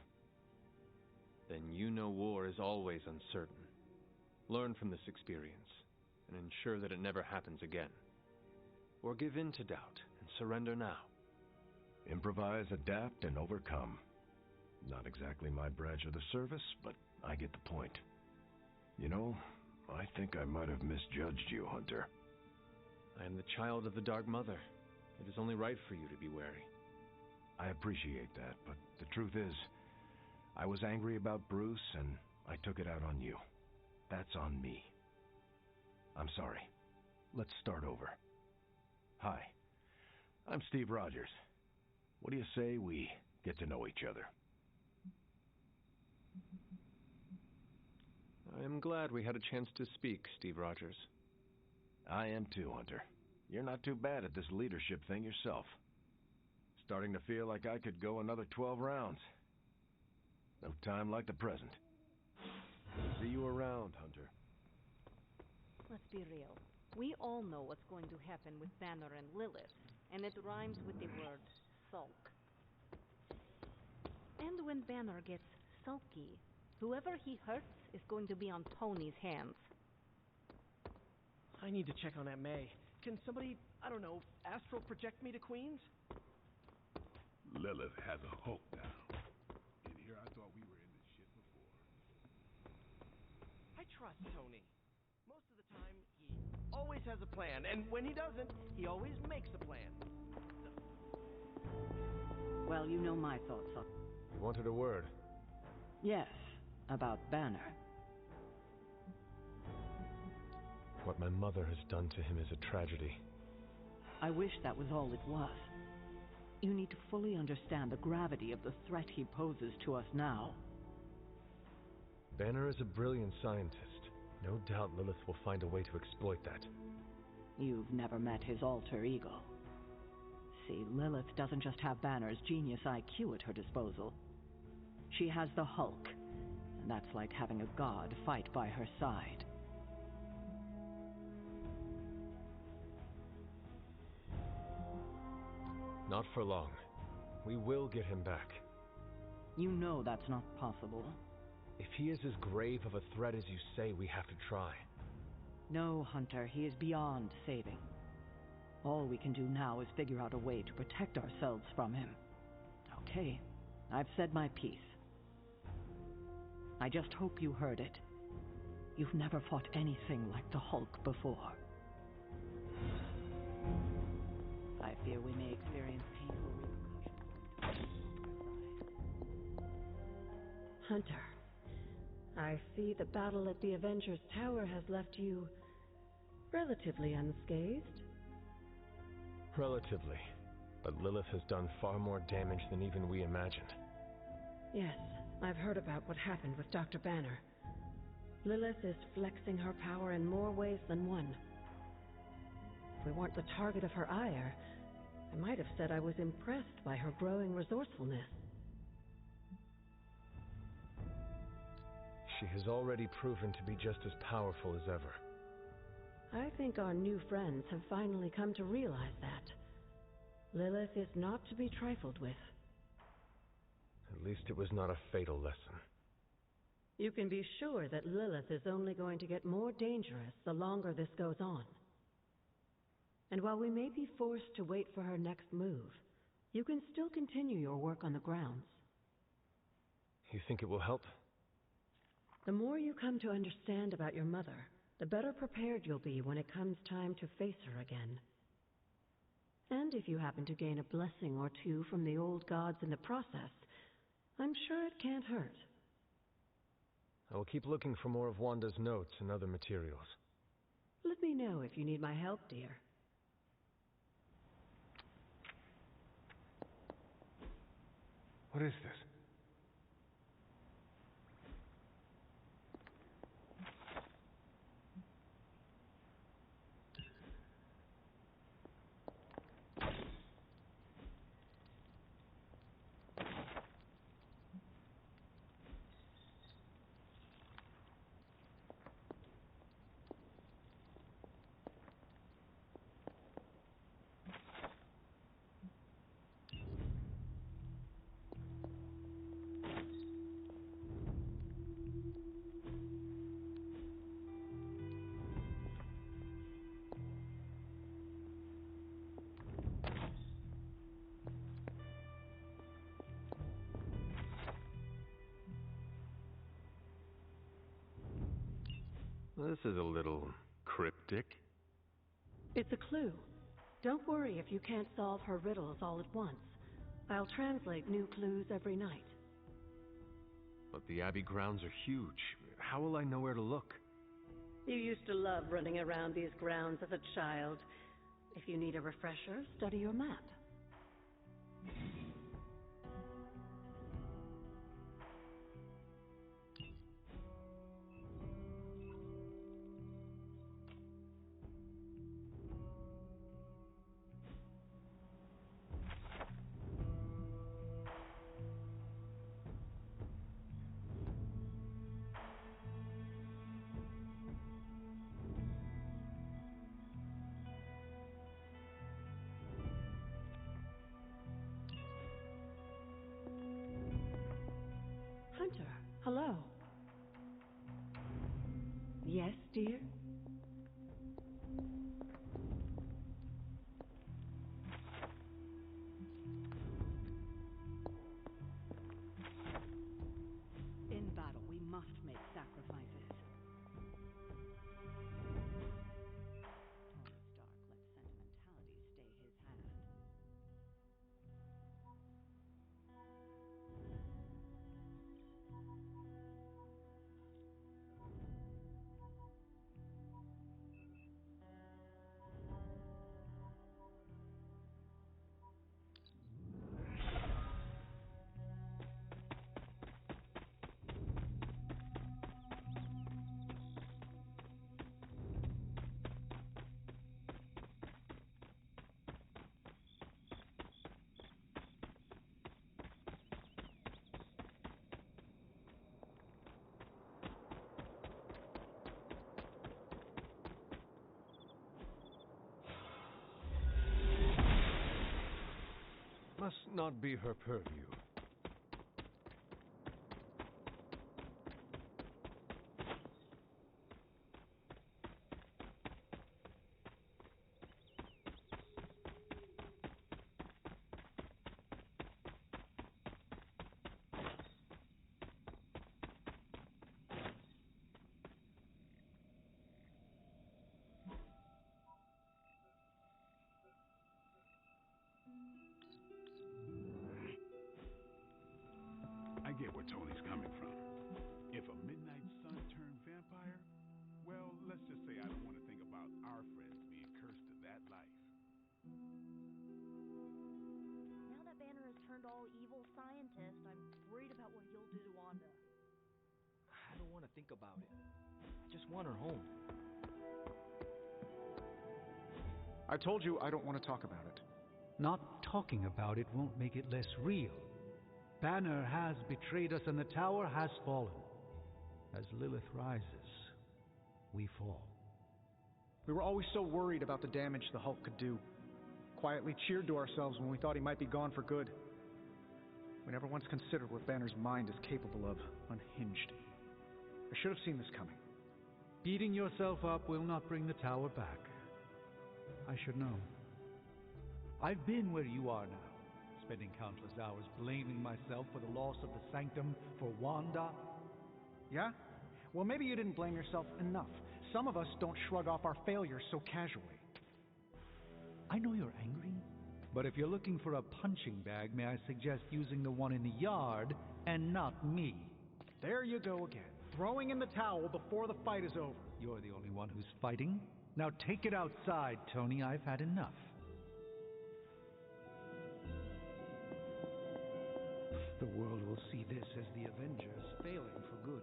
Then you know war is always uncertain. Learn from this experience, and ensure that it never happens again. Or give in to doubt and surrender now. Improvise, adapt, and overcome. Not exactly my branch of the service, but I get the point. You know, I think I might have misjudged you, Hunter. I am the child of the Dark Mother. It is only right for you to be wary. I appreciate that, but the truth is, I was angry about Bruce, and I took it out on you. That's on me. I'm sorry. Let's start over. Hi, I'm Steve Rogers. What do you say we get to know each other? I am glad we had a chance to speak, Steve Rogers. I am too, Hunter. You're not too bad at this leadership thing yourself. Starting to feel like I could go another 12 rounds. No time like the present. See you around, Hunter. Let's be real. We all know what's going to happen with Banner and Lilith, and it rhymes with the word sulk. And when Banner gets sulky, whoever he hurts is going to be on Tony's hands. I need to check on Aunt May. Can somebody, I don't know, astral project me to Queens? Lilith has a Hulk down. In here, I thought we were in this shit before. I trust Tony. Most of the time, he always has a plan, and when he doesn't, he always makes a plan. Well, you know my thoughts on... You wanted a word? Yes, about Banner. What my mother has done to him is a tragedy. I wish that was all it was. You need to fully understand the gravity of the threat he poses to us now. Banner is a brilliant scientist. No doubt Lilith will find a way to exploit that. You've never met his alter ego. See, Lilith doesn't just have Banner's genius IQ at her disposal. She has the Hulk, and that's like having a god fight by her side. Not for long. We will get him back. You know that's not possible. If he is as grave of a threat as you say, we have to try. No, Hunter, he is beyond saving. All we can do now is figure out a way to protect ourselves from him. Okay, I've said my piece. I just hope you heard it. You've never fought anything like the Hulk before. I fear we may experience painful repercussions. Hunter, I see the battle at the Avengers Tower has left you relatively unscathed. Relatively. But Lilith has done far more damage than even we imagined. Yes, I've heard about what happened with Dr. Banner. Lilith is flexing her power in more ways than one. If we weren't the target of her ire, I might have said I was impressed by her growing resourcefulness. She has already proven to be just as powerful as ever. I think our new friends have finally come to realize that. Lilith is not to be trifled with. At least it was not a fatal lesson. You can be sure that Lilith is only going to get more dangerous the longer this goes on. And while we may be forced to wait for her next move, you can still continue your work on the grounds. You think it will help? The more you come to understand about your mother, the better prepared you'll be when it comes time to face her again. And if you happen to gain a blessing or two from the old gods in the process, I'm sure it can't hurt. I will keep looking for more of Wanda's notes and other materials. Let me know if you need my help, dear. What is this? This is a little cryptic. It's a clue. Don't worry if you can't solve her riddles all at once. I'll translate new clues every night. But the Abbey grounds are huge. How will I know where to look? You used to love running around these grounds as a child. If you need a refresher, study your map. Hunter, hello. Yes, dear? In battle, we must make sacrifices. Tony Stark let sentimentality stay his hand. Must not be her purview. turned-all evil scientist, I'm worried about what he'll do to Wanda. I don't want to think about it. I just want her home. I told you I don't want to talk about it. Not talking about it won't make it less real. Banner has betrayed us and the tower has fallen. As Lilith rises, we fall. We were always so worried about the damage the Hulk could do. Quietly cheered to ourselves when we thought he might be gone for good. We never once considered what Banner's mind is capable of, unhinged. I should have seen this coming. Beating yourself up will not bring the tower back. I should know. I've been where you are now, spending countless hours blaming myself for the loss of the Sanctum for Wanda. Yeah? Well, maybe you didn't blame yourself enough. Some of us don't shrug off our failures so casually. I know you're angry, but if you're looking for a punching bag, may I suggest using the one in the yard and not me? There you go again, throwing in the towel before the fight is over. You're the only one who's fighting. Now take it outside, Tony. I've had enough. The world will see this as the Avengers failing for good.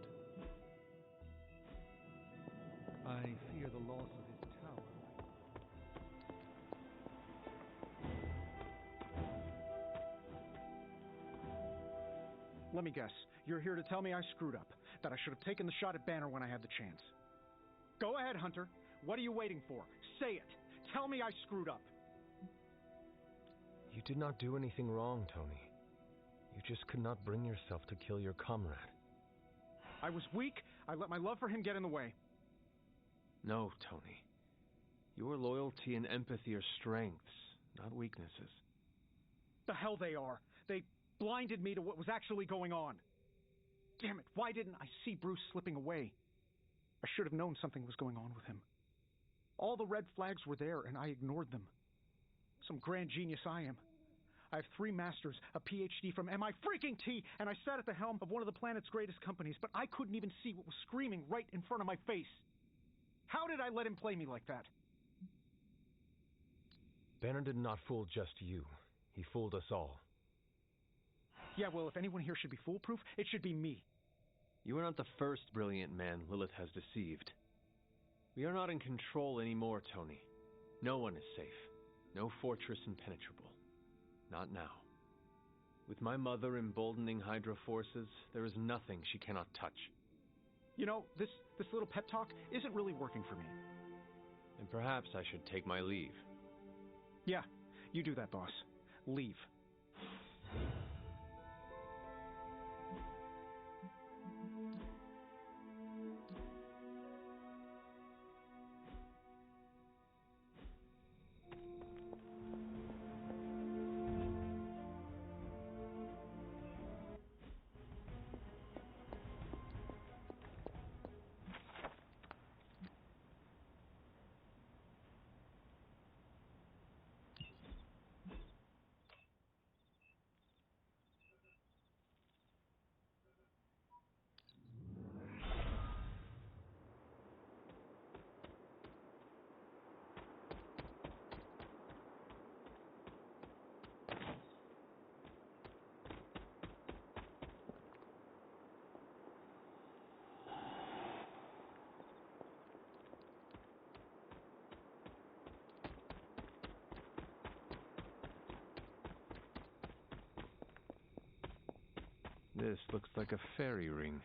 I fear the loss of his tower. Let me guess. You're here to tell me I screwed up, that I should have taken the shot at Banner when I had the chance. Go ahead, Hunter. What are you waiting for? Say it. Tell me I screwed up. You did not do anything wrong, Tony. You just could not bring yourself to kill your comrade. I was weak. I let my love for him get in the way. No, Tony. Your loyalty and empathy are strengths, not weaknesses. The hell they are. They blinded me to what was actually going on. Damn it, why didn't I see Bruce slipping away? I should have known something was going on with him. All the red flags were there, and I ignored them. Some grand genius I am. I have 3 masters, a PhD from MIT, and I sat at the helm of one of the planet's greatest companies, but I couldn't even see what was screaming right in front of my face. How did I let him play me like that? Banner did not fool just you. He fooled us all. Yeah, well, if anyone here should be foolproof, it should be me. You are not the first brilliant man Lilith has deceived. We are not in control anymore, Tony. No one is safe. No fortress impenetrable. Not now. With my mother emboldening Hydra forces, there is nothing she cannot touch. You know, this little pep talk isn't really working for me. And perhaps I should take my leave. Yeah, you do that, boss. Leave. This looks like a fairy ring.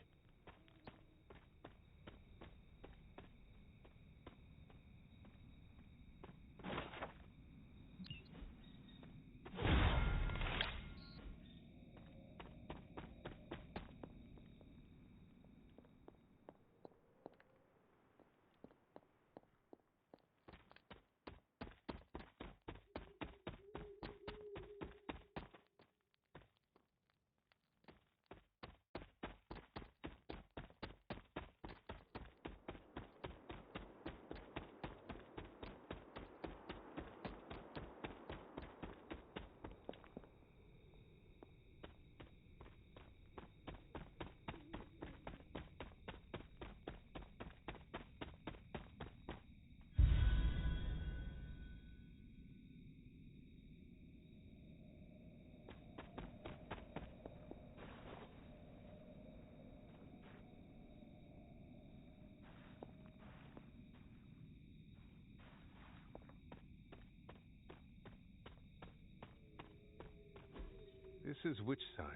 Bruce's witch sign.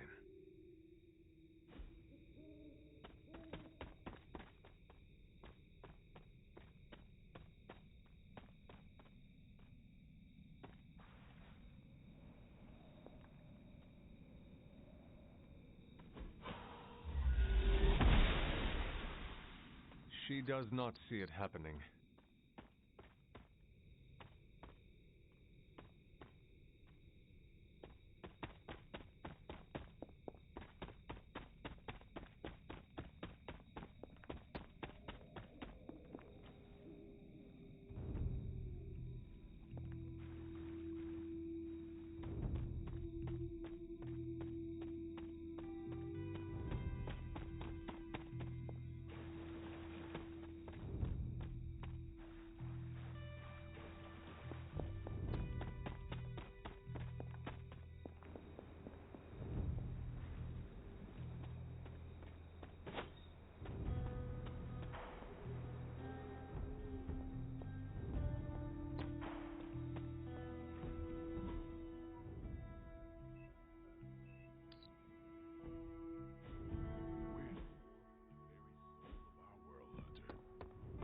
She does not see it happening.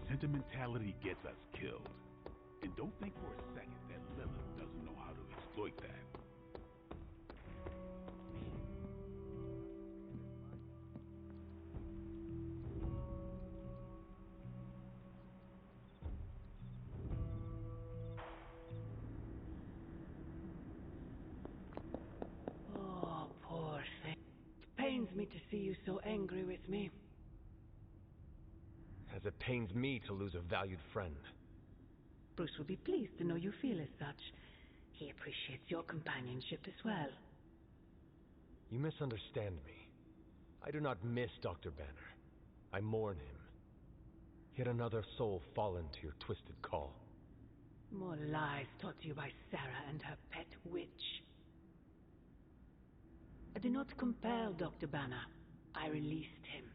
Sentimentality gets us killed. And don't think for a second that Lilith doesn't know how to exploit that. Oh, poor thing. It pains me to see you so angry with me. As it pains me to lose a valued friend. Bruce will be pleased to know you feel as such. He appreciates your companionship as well. You misunderstand me. I do not miss Dr. Banner. I mourn him. Yet another soul fallen to your twisted call. More lies taught to you by Sarah and her pet witch. I did not compel Dr. Banner. I released him.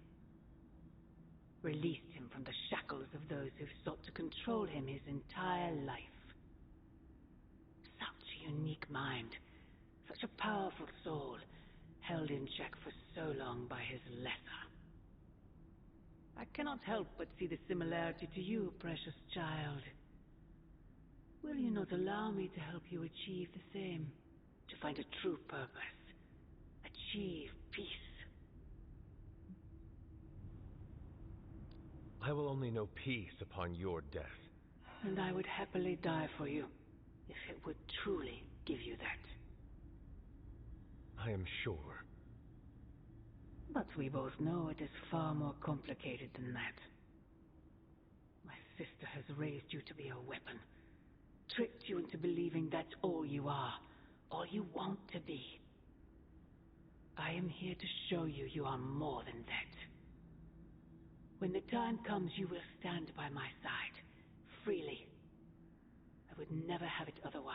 Released him from the shackles of those who've sought to control him his entire life. Such a unique mind, such a powerful soul, held in check for so long by his lesser. I cannot help but see the similarity to you, precious child. Will you not allow me to help you achieve the same? To find a true purpose, achieve peace. I will only know peace upon your death. And I would happily die for you, if it would truly give you that. I am sure. But we both know it is far more complicated than that. My sister has raised you to be a weapon, tricked you into believing that's all you are, all you want to be. I am here to show you you are more than that. When the time comes, you will stand by my side, freely. I would never have it otherwise.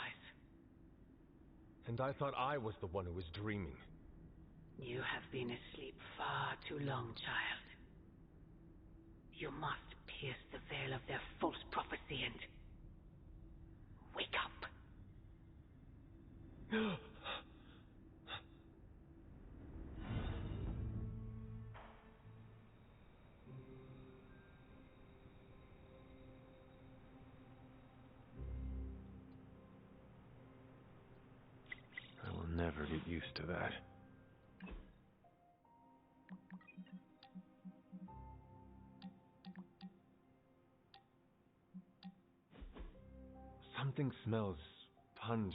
And I thought I was the one who was dreaming. You have been asleep far too long, child. You must pierce the veil of their false prophecy and wake up. I will never get used to that. Something smells pungent.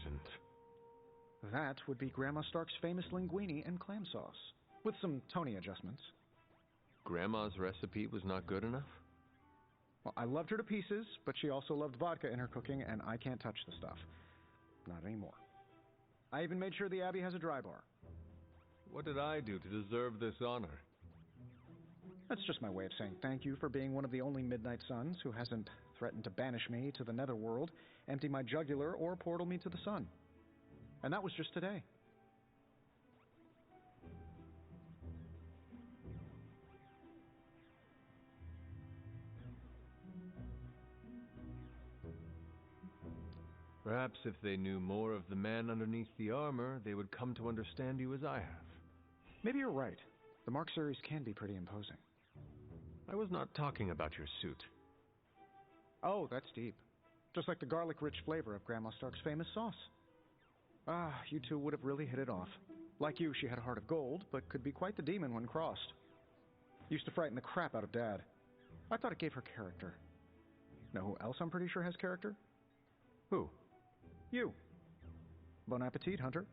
That would be Grandma Stark's famous linguine and clam sauce, with some Tony adjustments. Grandma's recipe was not good enough? Well, I loved her to pieces, but she also loved vodka in her cooking, and I can't touch the stuff. Not anymore. I even made sure the Abbey has a dry bar. What did I do to deserve this honor? That's just my way of saying thank you for being one of the only Midnight Suns who hasn't threatened to banish me to the Netherworld, empty my jugular, or portal me to the sun. And that was just today. Perhaps if they knew more of the man underneath the armor, they would come to understand you as I have. Maybe you're right. The Mark series can be pretty imposing. I was not talking about your suit. Oh, that's deep. Just like the garlic-rich flavor of Grandma Stark's famous sauce. Ah, you two would have really hit it off. Like you, she had a heart of gold, but could be quite the demon when crossed. Used to frighten the crap out of Dad. I thought it gave her character. Know who else I'm pretty sure has character? Who? You. Bon appetit, Hunter.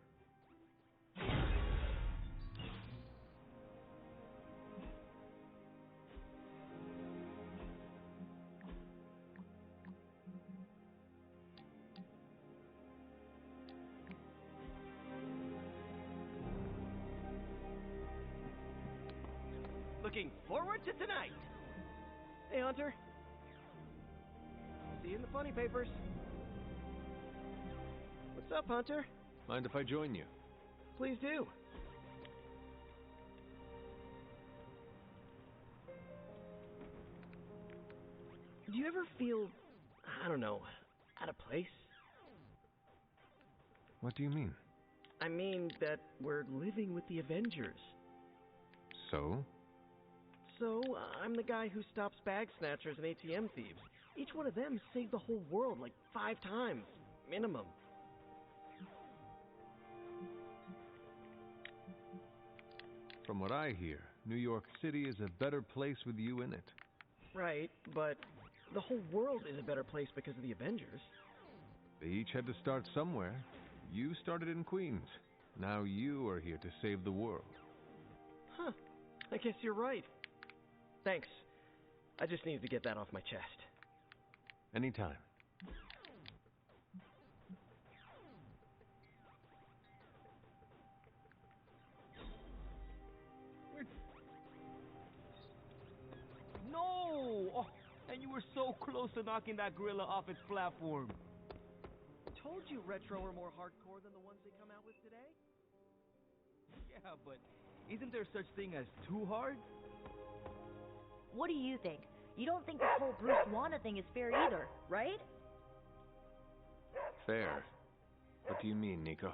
Looking forward to tonight. Hey, Hunter. See you in the funny papers. What's up, Hunter? Mind if I join you? Please do. Do you ever feel, I don't know, out of place? What do you mean? I mean that we're living with the Avengers. So? So, I'm the guy who stops bag snatchers and ATM thieves. Each one of them saved the whole world like 5 times, minimum. From what I hear, New York City is a better place with you in it. Right, but the whole world is a better place because of the Avengers. They each had to start somewhere. You started in Queens. Now you are here to save the world. Huh. I guess you're right. Thanks. I just needed to get that off my chest. Anytime. No! Oh, and you were so close to knocking that gorilla off its platform. Told you Retro are more hardcore than the ones they come out with today. Yeah, but isn't there such thing as too hard? What do you think? You don't think this whole Bruce Wanda thing is fair either, right? Fair? What do you mean, Nico?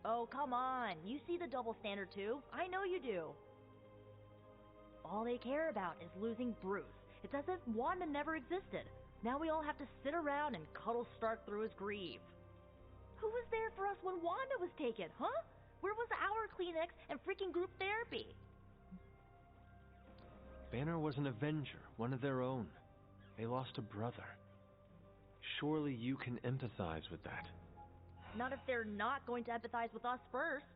Oh, come on. You see the double standard too. I know you do. All they care about is losing Bruce. It's as if Wanda never existed. Now we all have to sit around and cuddle Stark through his grief. Who was there for us when Wanda was taken, huh? Where was our Kleenex and freaking group therapy? Banner was an Avenger, one of their own. They lost a brother. Surely you can empathize with that. Not if they're not going to empathize with us first.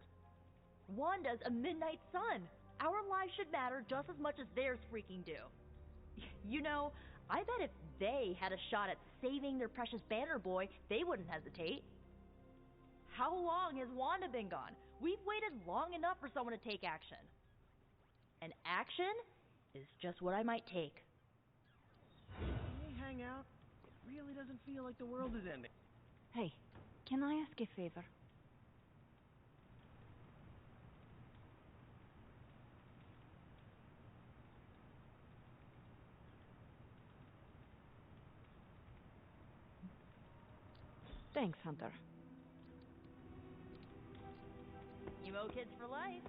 Wanda's a Midnight Sun. Our lives should matter just as much as theirs freaking do. You know, I bet if they had a shot at saving their precious Banner Boy, they wouldn't hesitate. How long has Wanda been gone? We've waited long enough for someone to take action. And action is just what I might take. Can we hang out? It really doesn't feel like the world is ending. Hey, can I ask a favor? Thanks, Hunter. Emo kids for life.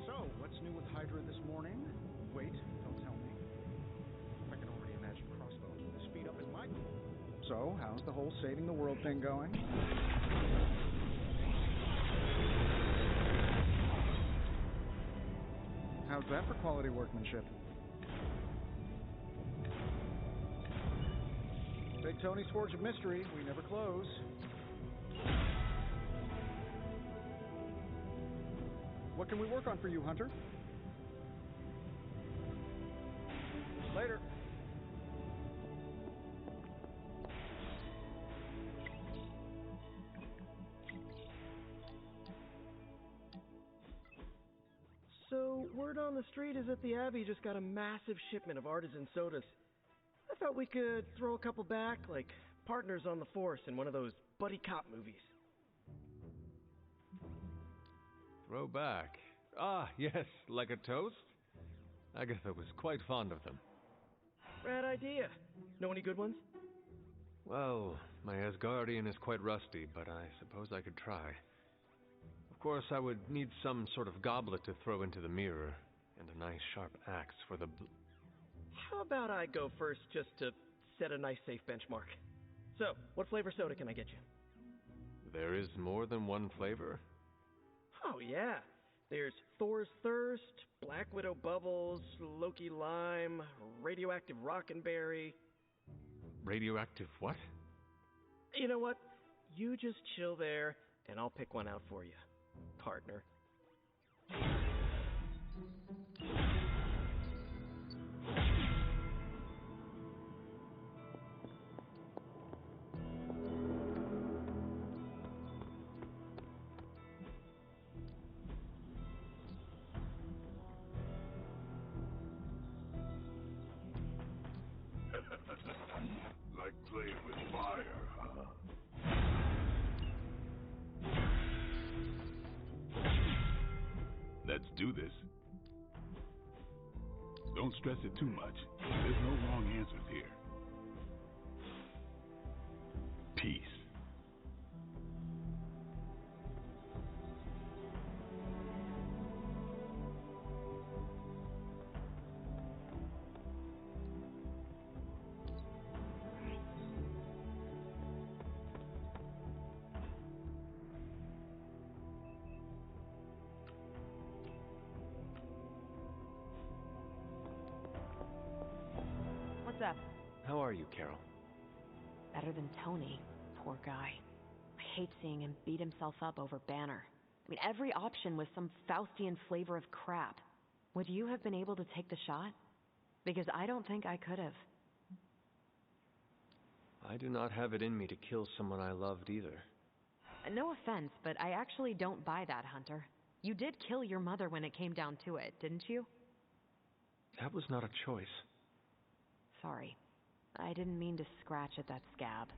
So, what's new with Hydra this morning? Wait, don't tell me. I can already imagine Crossbones with his feet up in my... So, how's the whole saving the world thing going? How's that for quality workmanship? Big Tony's Forge of Mystery, we never close. What can we work on for you, Hunter? Later. So, word on the street is that the Abbey just got a massive shipment of artisan sodas. I thought we could throw a couple back, like Partners on the force in one of those buddy cop movies. Throwback. Ah, yes, like a toast? Agatha was quite fond of them. Rad idea. Know any good ones? Well, my Asgardian is quite rusty, but I suppose I could try. Of course, I would need some sort of goblet to throw into the mirror, and a nice sharp axe for the How about I go first just to set a nice safe benchmark? So, what flavor soda can I get you? There is more than one flavor? Oh, yeah. There's Thor's Thirst, Black Widow Bubbles, Loki Lime, Radioactive Rockenberry. Radioactive what? You know what? You just chill there, and I'll pick one out for you, partner. Like playing with fire, huh? Let's do this. Don't stress it too much. There's no wrong answers here. Peace. What's up? How are you, Carol? Better than Tony. Poor guy. I hate seeing him beat himself up over Banner. I mean, every option was some Faustian flavor of crap. Would you have been able to take the shot? Because I don't think I could have. I do not have it in me to kill someone I loved either. No offense, but I actually don't buy that, Hunter. You did kill your mother when it came down to it, didn't you? That was not a choice. Sorry. I didn't mean to scratch at that scab.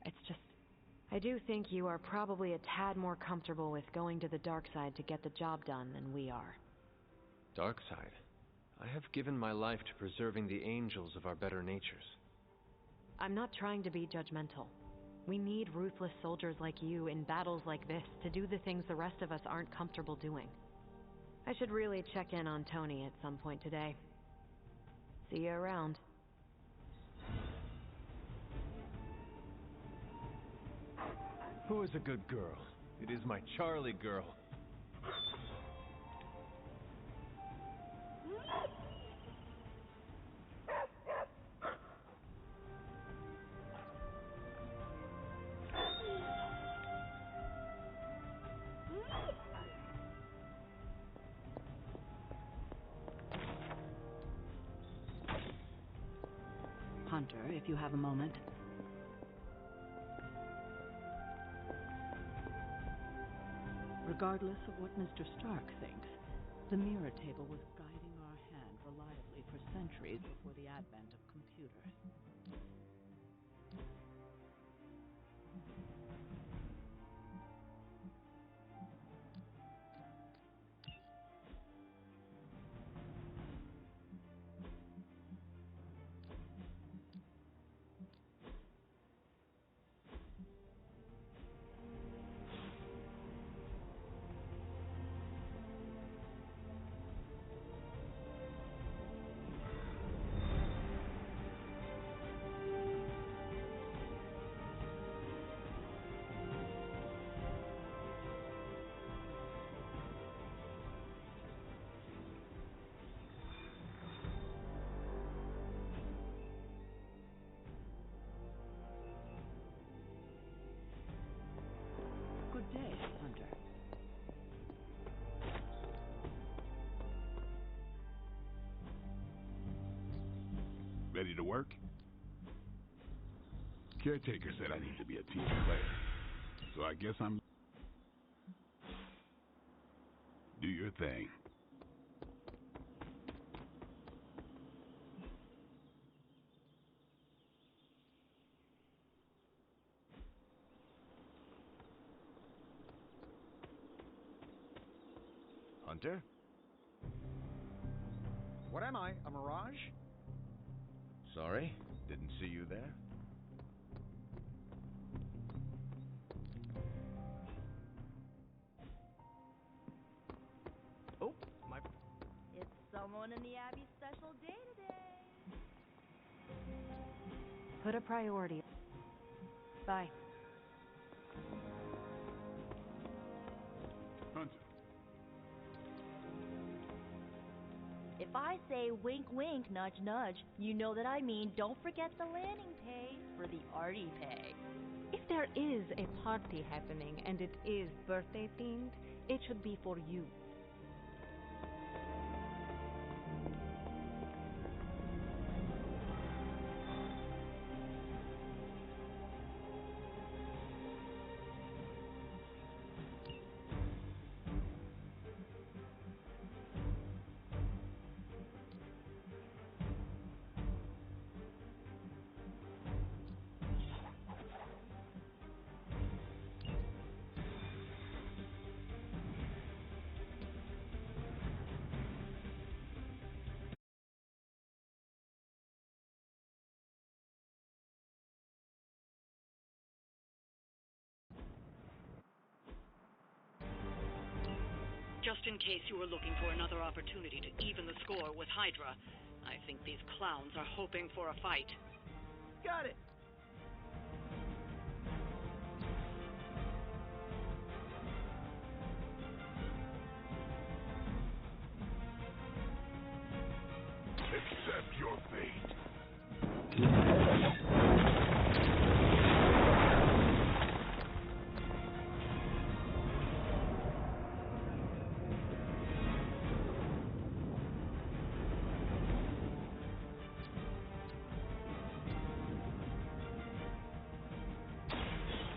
It's just, I do think you are probably a tad more comfortable with going to the dark side to get the job done than we are. Dark side? I have given my life to preserving the angels of our better natures. I'm not trying to be judgmental. We need ruthless soldiers like you in battles like this to do the things the rest of us aren't comfortable doing. I should really check in on Tony at some point today. See you around. Who is a good girl? It is my Charlie girl. Hunter, if you have a moment. Regardless of what Mr. Stark thinks, the mirror table was guiding our hand reliably for centuries before the advent of computers. Good day, Hunter. Ready to work? Caretaker said I need to be a team player. So I guess I'm... Do your thing. Hunter? What am I, a mirage? Sorry, didn't see you there. Oh, my... It's someone in the Abbey special day today. Put a priority. Bye. Hunter. If I say wink wink, nudge nudge, you know that I mean don't forget the landing pay for the arty pay. If there is a party happening and it is birthday themed, it should be for you. Just in case you were looking for another opportunity to even the score with Hydra, I think these clowns are hoping for a fight. Got it. Accept your fate.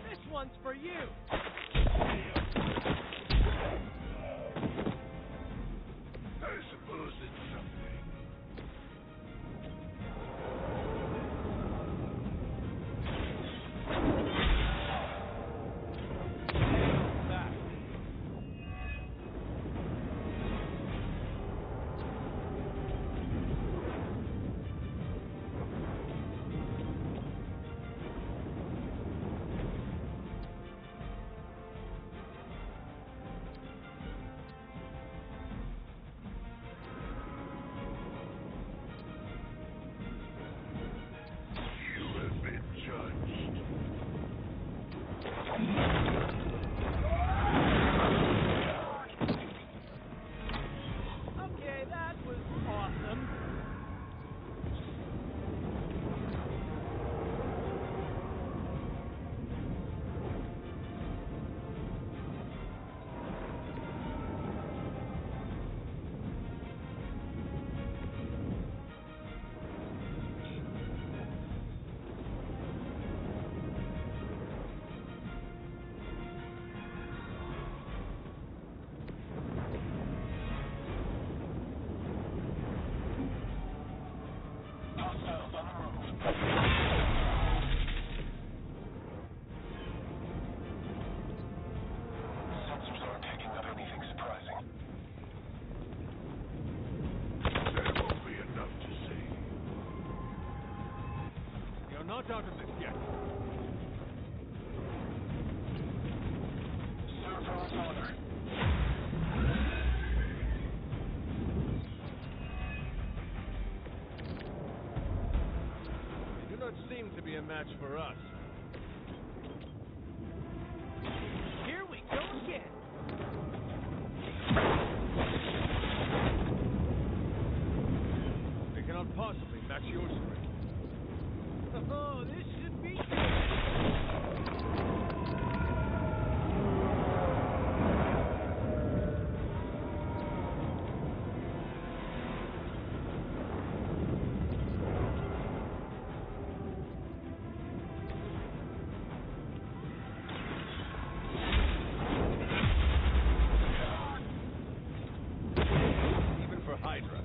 This one's for you. I suppose it's something. Okay, that was awesome. Sensors aren't picking up anything surprising. There won't be enough to see. You're not out of this yet. Servo's order. You do not seem to be a match for us. Here we go again. They cannot possibly match your strength. Oh, this should be Even for Hydra.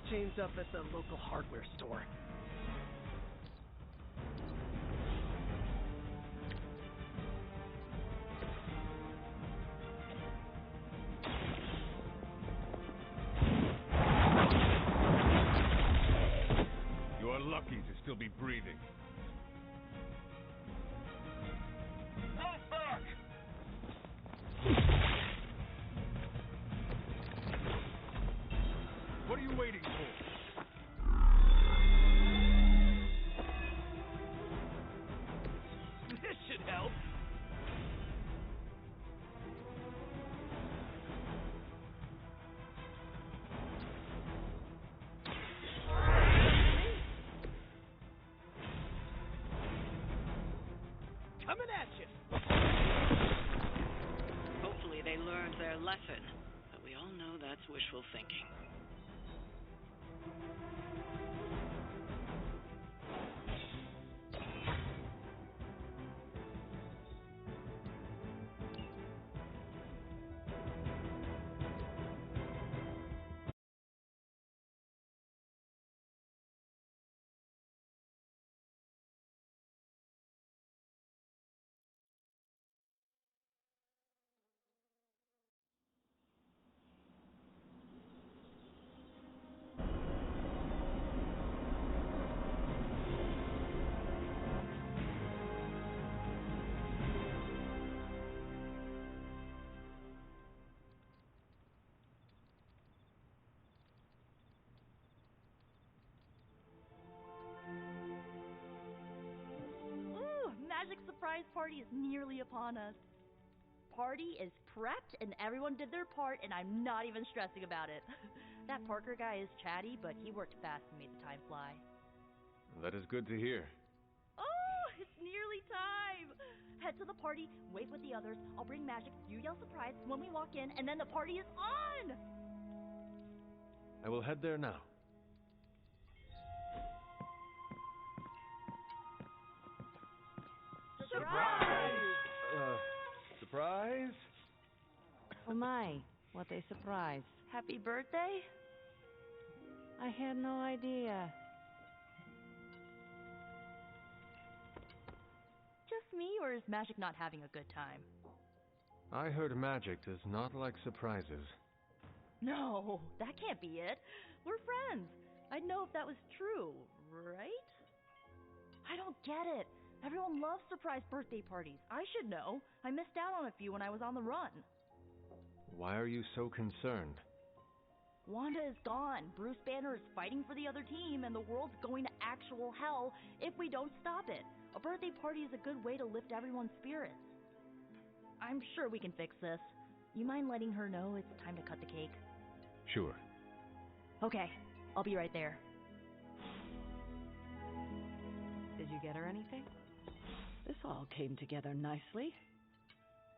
chains up at the local hardware store. You are lucky to still be breathing. Move back! What are you waiting for? This should help. Coming at you. Hopefully they learned their lesson, but we all know that's wishful thinking. Magic surprise party is nearly upon us. Party is prepped and everyone did their part and I'm not even stressing about it. That Parker guy is chatty, but he worked fast and made the time fly. That is good to hear. Oh, it's nearly time! Head to the party, wait with the others, I'll bring magic, you yell surprise when we walk in, and then the party is on! I will head there now. Surprise! Surprise? Oh my, what a surprise. Happy birthday? I had no idea. Just me, or is Magic not having a good time? I heard magic does not like surprises. No, that can't be it. We're friends. I'd know if that was true, right? I don't get it. Everyone loves surprise birthday parties. I should know. I missed out on a few when I was on the run. Why are you so concerned? Wanda is gone. Bruce Banner is fighting for the other team, and the world's going to actual hell if we don't stop it. A birthday party is a good way to lift everyone's spirits. I'm sure we can fix this. You mind letting her know it's time to cut the cake? Sure. Okay, I'll be right there. Did you get her anything? This all came together nicely.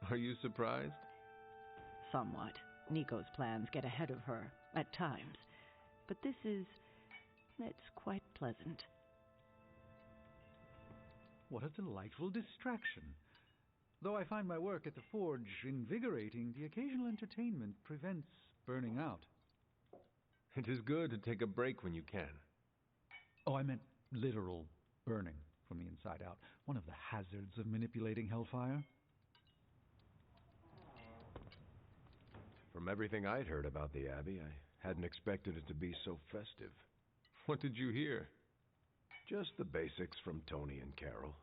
Are you surprised? Somewhat. Nico's plans get ahead of her, at times. But it's quite pleasant. What a delightful distraction. Though I find my work at the forge invigorating, the occasional entertainment prevents burning out. It is good to take a break when you can. Oh, I meant literal burning from the inside out. One of the hazards of manipulating Hellfire. From everything I'd heard about the Abbey, I hadn't expected it to be so festive. What did you hear? Just the basics from Tony and Carol.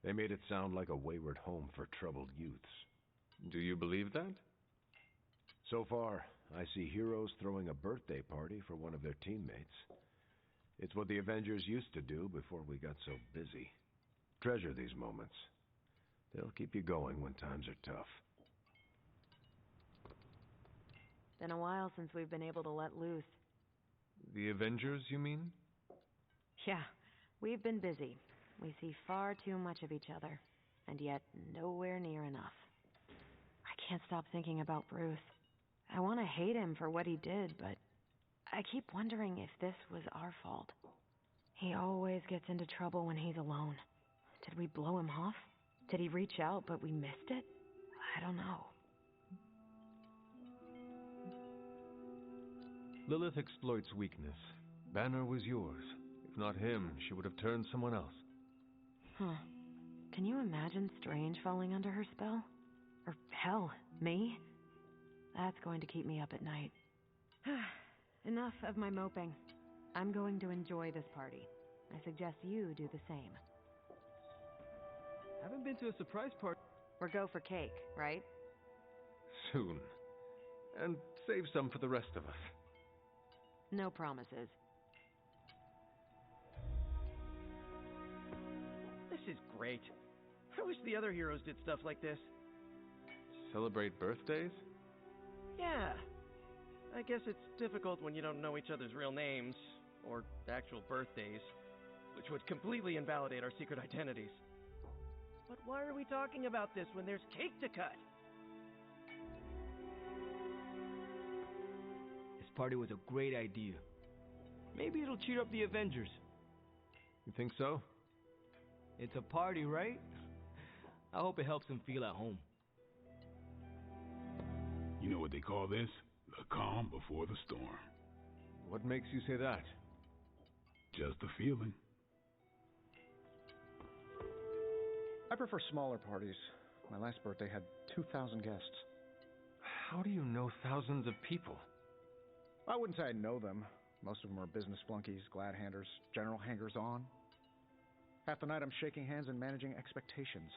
They made it sound like a wayward home for troubled youths. Do you believe that? So far, I see heroes throwing a birthday party for one of their teammates. It's what the Avengers used to do before we got so busy. Treasure these moments. They'll keep you going when times are tough. Been a while since we've been able to let loose. The Avengers, you mean? Yeah, we've been busy. We see far too much of each other, and yet nowhere near enough. I can't stop thinking about Bruce. I want to hate him for what he did, but I keep wondering if this was our fault. He always gets into trouble when he's alone. Did we blow him off? Did he reach out, but we missed it? I don't know. Lilith exploits weakness. Banner was yours. If not him, she would have turned someone else. Huh. Can you imagine Strange falling under her spell? Or hell, me? That's going to keep me up at night. Enough of my moping. I'm going to enjoy this party. I suggest you do the same. Haven't been to a surprise party. Or go for cake, right? Soon. And save some for the rest of us. No promises. This is great. I wish the other heroes did stuff like this. Celebrate birthdays? Yeah. I guess it's difficult when you don't know each other's real names, or actual birthdays, which would completely invalidate our secret identities. But why are we talking about this when there's cake to cut? This party was a great idea. Maybe it'll cheer up the Avengers. You think so? It's a party, right? I hope it helps them feel at home. You know what they call this? The calm before the storm. What makes you say that? Just a feeling. I prefer smaller parties. My last birthday had 2,000 guests. How do you know thousands of people? I wouldn't say I know them. Most of them are business flunkies, glad-handers, general hangers-on. Half the night I'm shaking hands and managing expectations.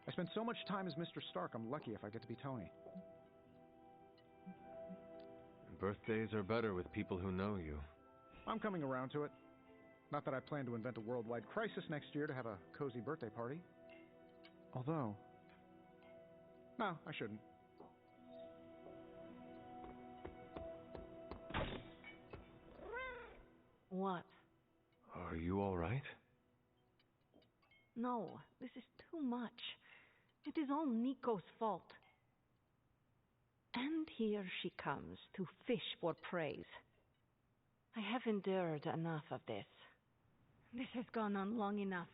I spend so much time as Mr. Stark, I'm lucky if I get to be Tony. Birthdays are better with people who know you. I'm coming around to it. Not that I plan to invent a worldwide crisis next year to have a cozy birthday party. Although... No, I shouldn't. What? Are you all right? No, this is too much. It is all Nico's fault. And here she comes to fish for praise. I have endured enough of this. This has gone on long enough.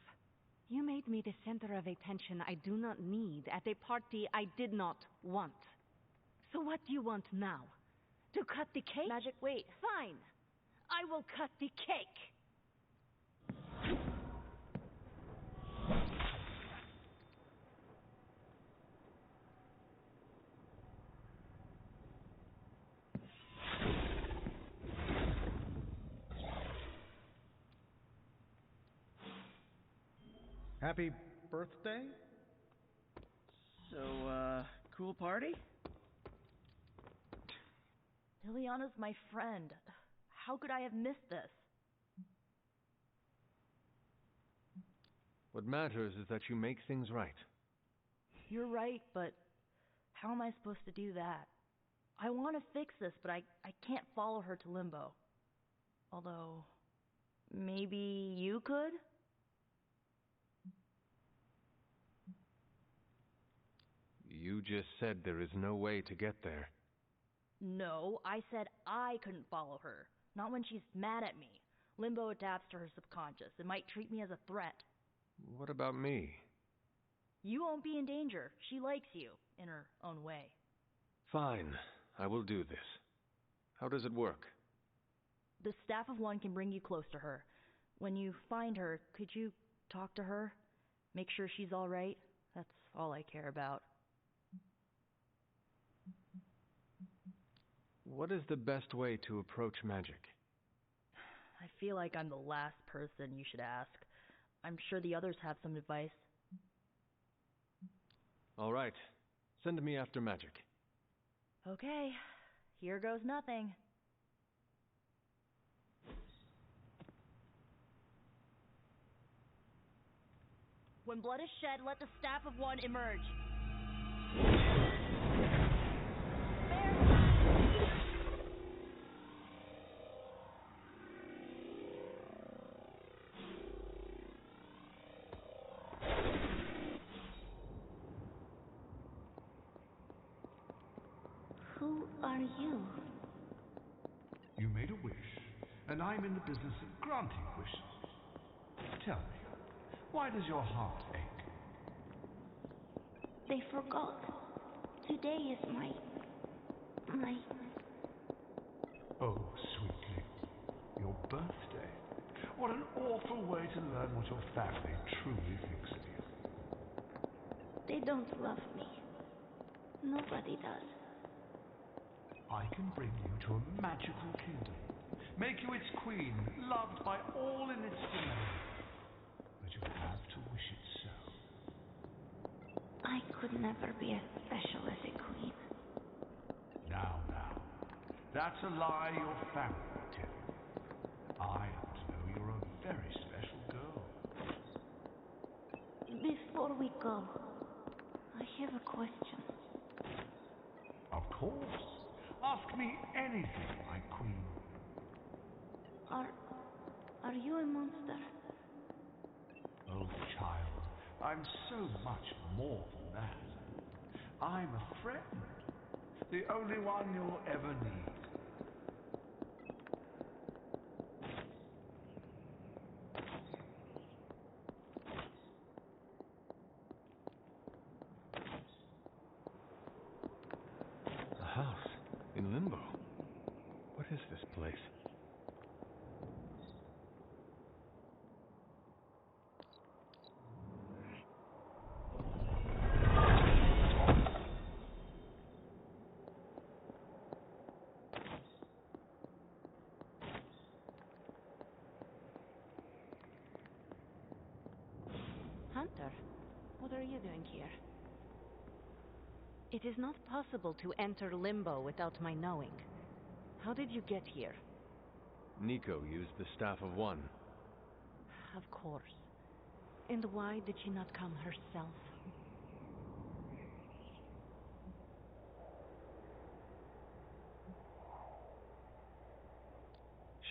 You made me the center of attention I do not need at a party I did not want. So what do you want now? To cut the cake? Magic, wait. Fine. I will cut the cake. Happy birthday? So, cool party? Liliana's my friend. How could I have missed this? What matters is that you make things right. You're right, but how am I supposed to do that? I want to fix this, but I can't follow her to Limbo. Although, maybe you could? You just said there is no way to get there. No, I said I couldn't follow her. Not when she's mad at me. Limbo adapts to her subconscious. It might treat me as a threat. What about me? You won't be in danger. She likes you, in her own way. Fine, I will do this. How does it work? The Staff of One can bring you close to her. When you find her, could you talk to her? Make sure she's all right? That's all I care about. What is the best way to approach magic? I feel like I'm the last person you should ask. I'm sure the others have some advice. All right. Send me after magic. Okay. Here goes nothing. When blood is shed, let the Staff of One emerge. Who are you? You made a wish, and I'm in the business of granting wishes. Tell me, why does your heart ache? They forgot. Today is my... Oh, sweet. birthday. What an awful way to learn what your family truly thinks of you. They don't love me. Nobody does. I can bring you to a magical kingdom, make you its queen, loved by all in its domain. But you have to wish it so. I could never be as special as a queen. Now. That's a lie your family will tell you. I happen to know you're a very special girl. Before we go, I have a question. Of course. Ask me anything, my queen. Are you a monster? Oh, child, I'm so much more than that. I'm a friend. The only one you'll ever need. A house in Limbo. What is this place? Hunter, what are you doing here? It is not possible to enter Limbo without my knowing. How did you get here? Nico used the Staff of One. Of course. And why did she not come herself?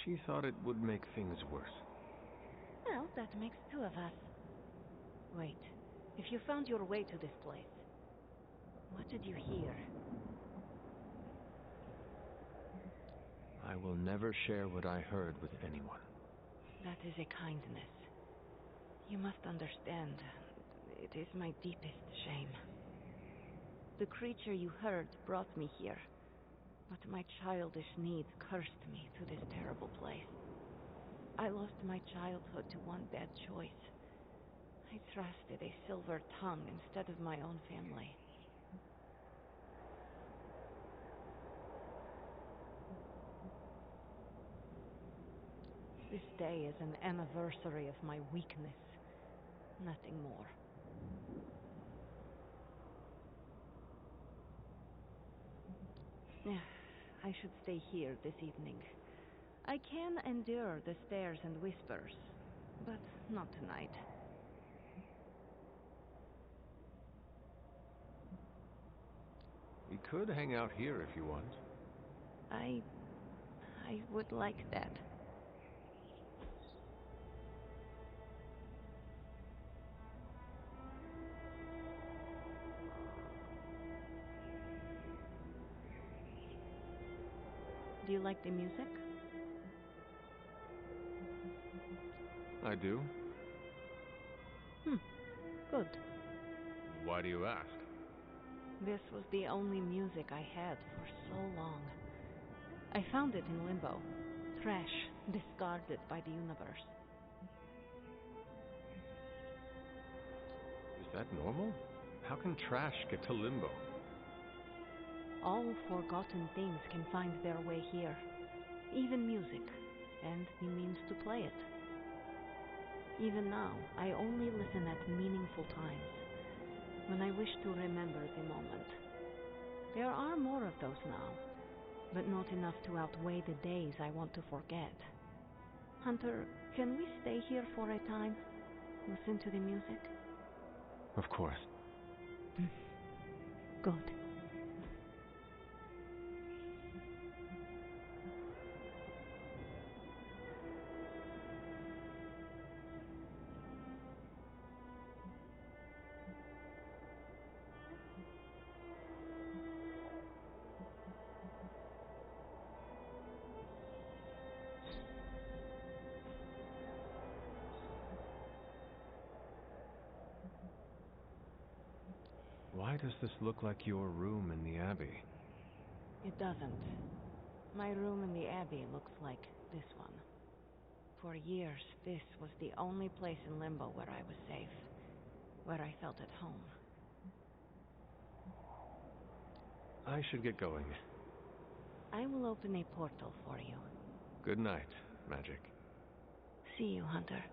She thought it would make things worse. Well, that makes two of us. Wait, if you found your way to this place, what did you hear? I will never share what I heard with anyone. That is a kindness. You must understand, it is my deepest shame. The creature you heard brought me here, but my childish need cursed me to this terrible place. I lost my childhood to one bad choice. I trusted a silver tongue instead of my own family. This day is an anniversary of my weakness. Nothing more. I should stay here this evening. I can endure the stares and whispers, but not tonight. We could hang out here if you want. I would like that. Do you like the music? I do. Good. Why do you ask? This was the only music I had for so long. I found it in Limbo. Trash, discarded by the universe. Is that normal? How can trash get to Limbo? All forgotten things can find their way here. Even music, and the means to play it. Even now, I only listen at meaningful times, when I wish to remember the moment. There are more of those now, but not enough to outweigh the days I want to forget. Hunter, can we stay here for a time? Listen to the music? Of course. Good. Why does this look like your room in the Abbey? It doesn't. My room in the Abbey looks like this one. For years, this was the only place in Limbo where I was safe, where I felt at home. I should get going. I will open a portal for you. Good night, Magic. See you, Hunter.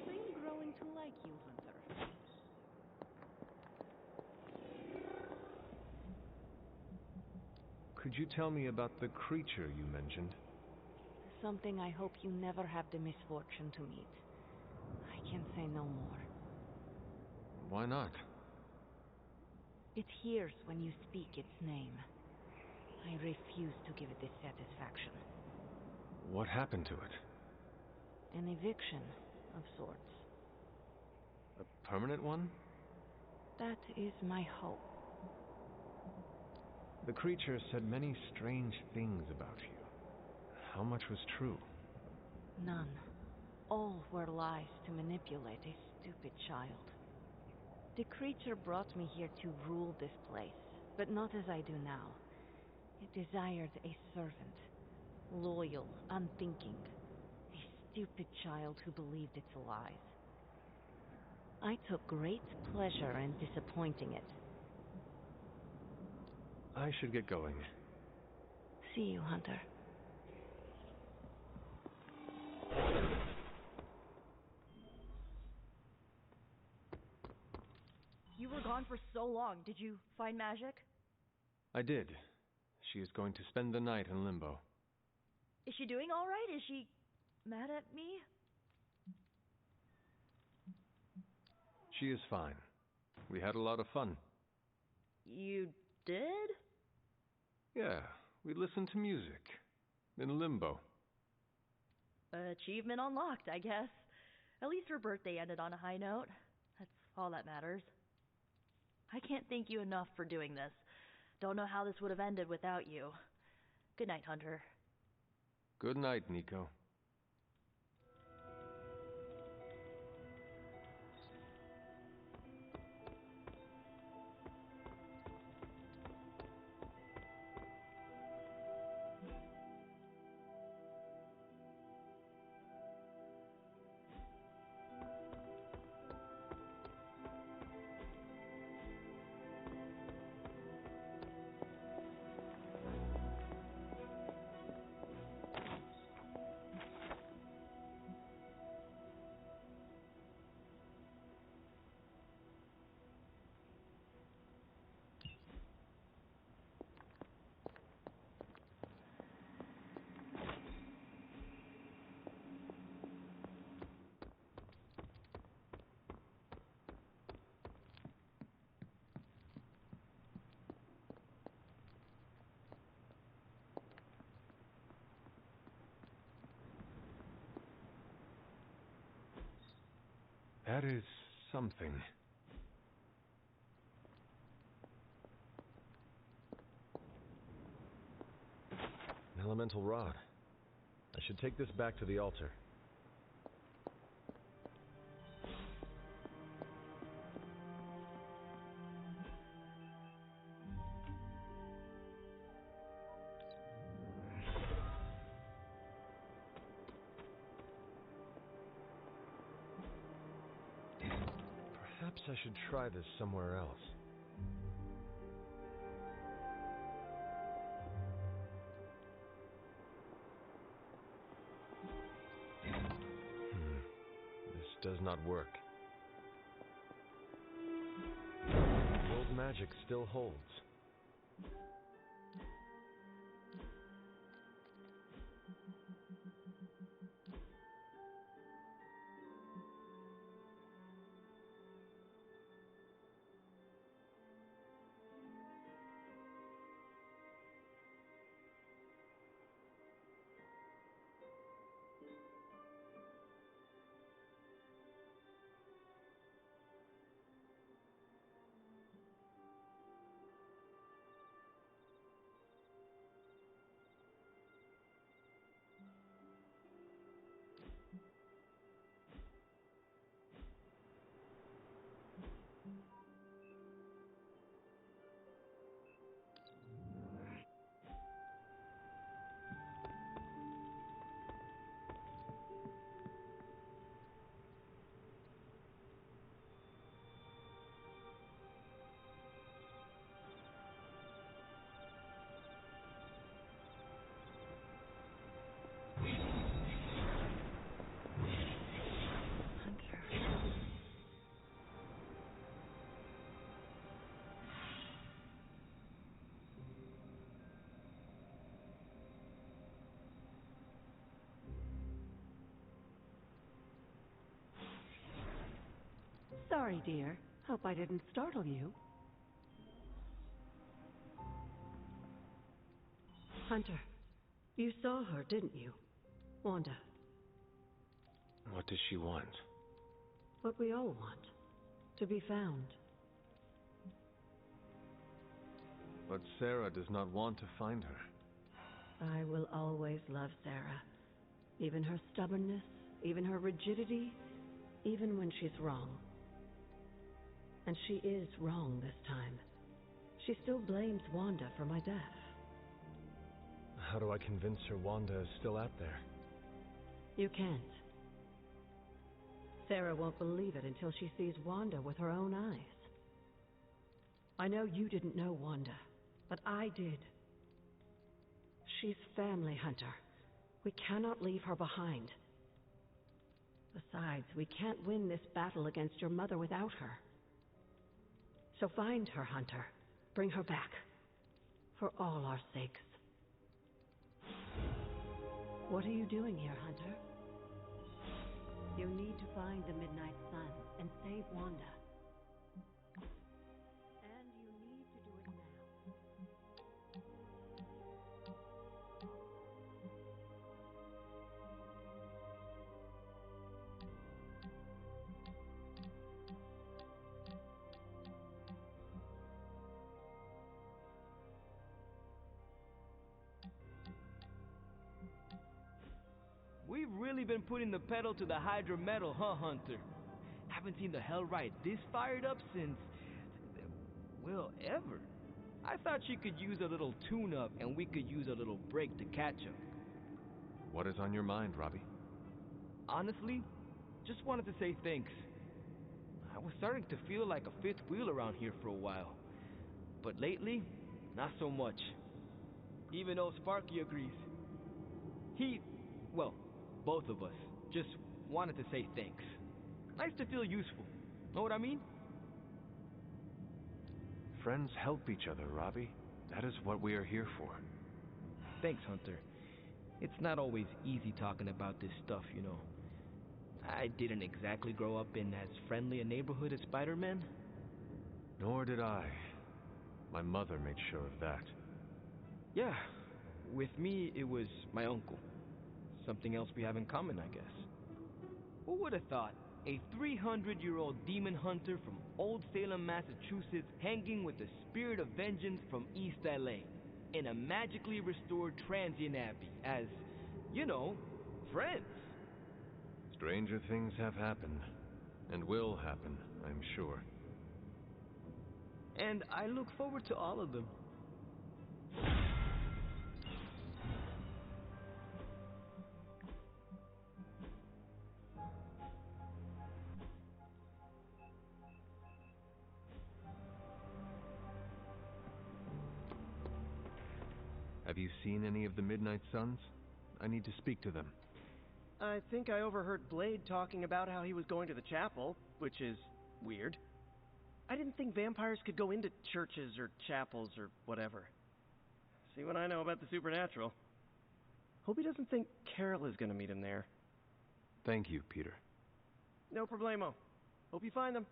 I'm growing to like you, Hunter. Could you tell me about the creature you mentioned? Something I hope you never have the misfortune to meet. I can say no more. Why not? It hears when you speak its name. I refuse to give it this satisfaction. What happened to it? An eviction of sorts. A permanent one? That is my hope. The creature said many strange things about you. How much was true? None. All were lies to manipulate a stupid child. The creature brought me here to rule this place, but not as I do now. It desired a servant, loyal, unthinking, a stupid child who believed its lies. I took great pleasure in disappointing it. I should get going. See you, Hunter. You were gone for so long. Did you find Magic? I did. She is going to spend the night in Limbo. Is she doing all right? Is she mad at me? She is fine. We had a lot of fun. You did? Yeah, we listened to music. In Limbo. Achievement unlocked, I guess. At least her birthday ended on a high note. That's all that matters. I can't thank you enough for doing this. Don't know how this would have ended without you. Good night, Hunter. Good night, Nico. That is something. An elemental rod. I should take this back to the altar. Perhaps I should try this somewhere else. This does not work. The old magic still holds. Sorry, dear. Hope I didn't startle you. Hunter, you saw her, didn't you? Wanda. What does she want? What we all want. To be found. But Sarah does not want to find her. I will always love Sarah. Even her stubbornness, even her rigidity, even when she's wrong. And she is wrong this time. She still blames Wanda for my death. How do I convince her Wanda is still out there? You can't. Sarah won't believe it until she sees Wanda with her own eyes. I know you didn't know Wanda, but I did. She's family, Hunter. We cannot leave her behind. Besides, we can't win this battle against your mother without her. So find her, Hunter. Bring her back. For all our sakes. What are you doing here, Hunter? You need to find the Midnight Sun and save Wanda. And you need to do it now. We've really been putting the pedal to the Hydra metal, huh, Hunter? Haven't seen the Hellrite this fired up since... well, ever. I thought she could use a little tune-up, and we could use a little break to catch up. What is on your mind, Robbie? Honestly, just wanted to say thanks. I was starting to feel like a fifth wheel around here for a while. But lately, not so much. Even old Sparky agrees. Well, both of us just wanted to say thanks. Nice to feel useful. Know what I mean? Friends help each other, Robbie. That is what we are here for. Thanks, Hunter. It's not always easy talking about this stuff, you know. I didn't exactly grow up in as friendly a neighborhood as Spider-Man. Nor did I. My mother made sure of that. Yeah, with me it was my uncle. Something else we have in common, I guess. Who would have thought a 300-year-old demon hunter from Old Salem, Massachusetts, hanging with the spirit of vengeance from East LA in a magically restored transient abbey as, you know, friends. Stranger things have happened, and will happen, I'm sure. And I look forward to all of them. Have you seen any of the Midnight Suns? I need to speak to them. I think I overheard Blade talking about how he was going to the chapel, which is weird. I didn't think vampires could go into churches or chapels or whatever. See what I know about the supernatural. Hope he doesn't think Carol is gonna meet him there. Thank you, Peter. No problemo. Hope you find them.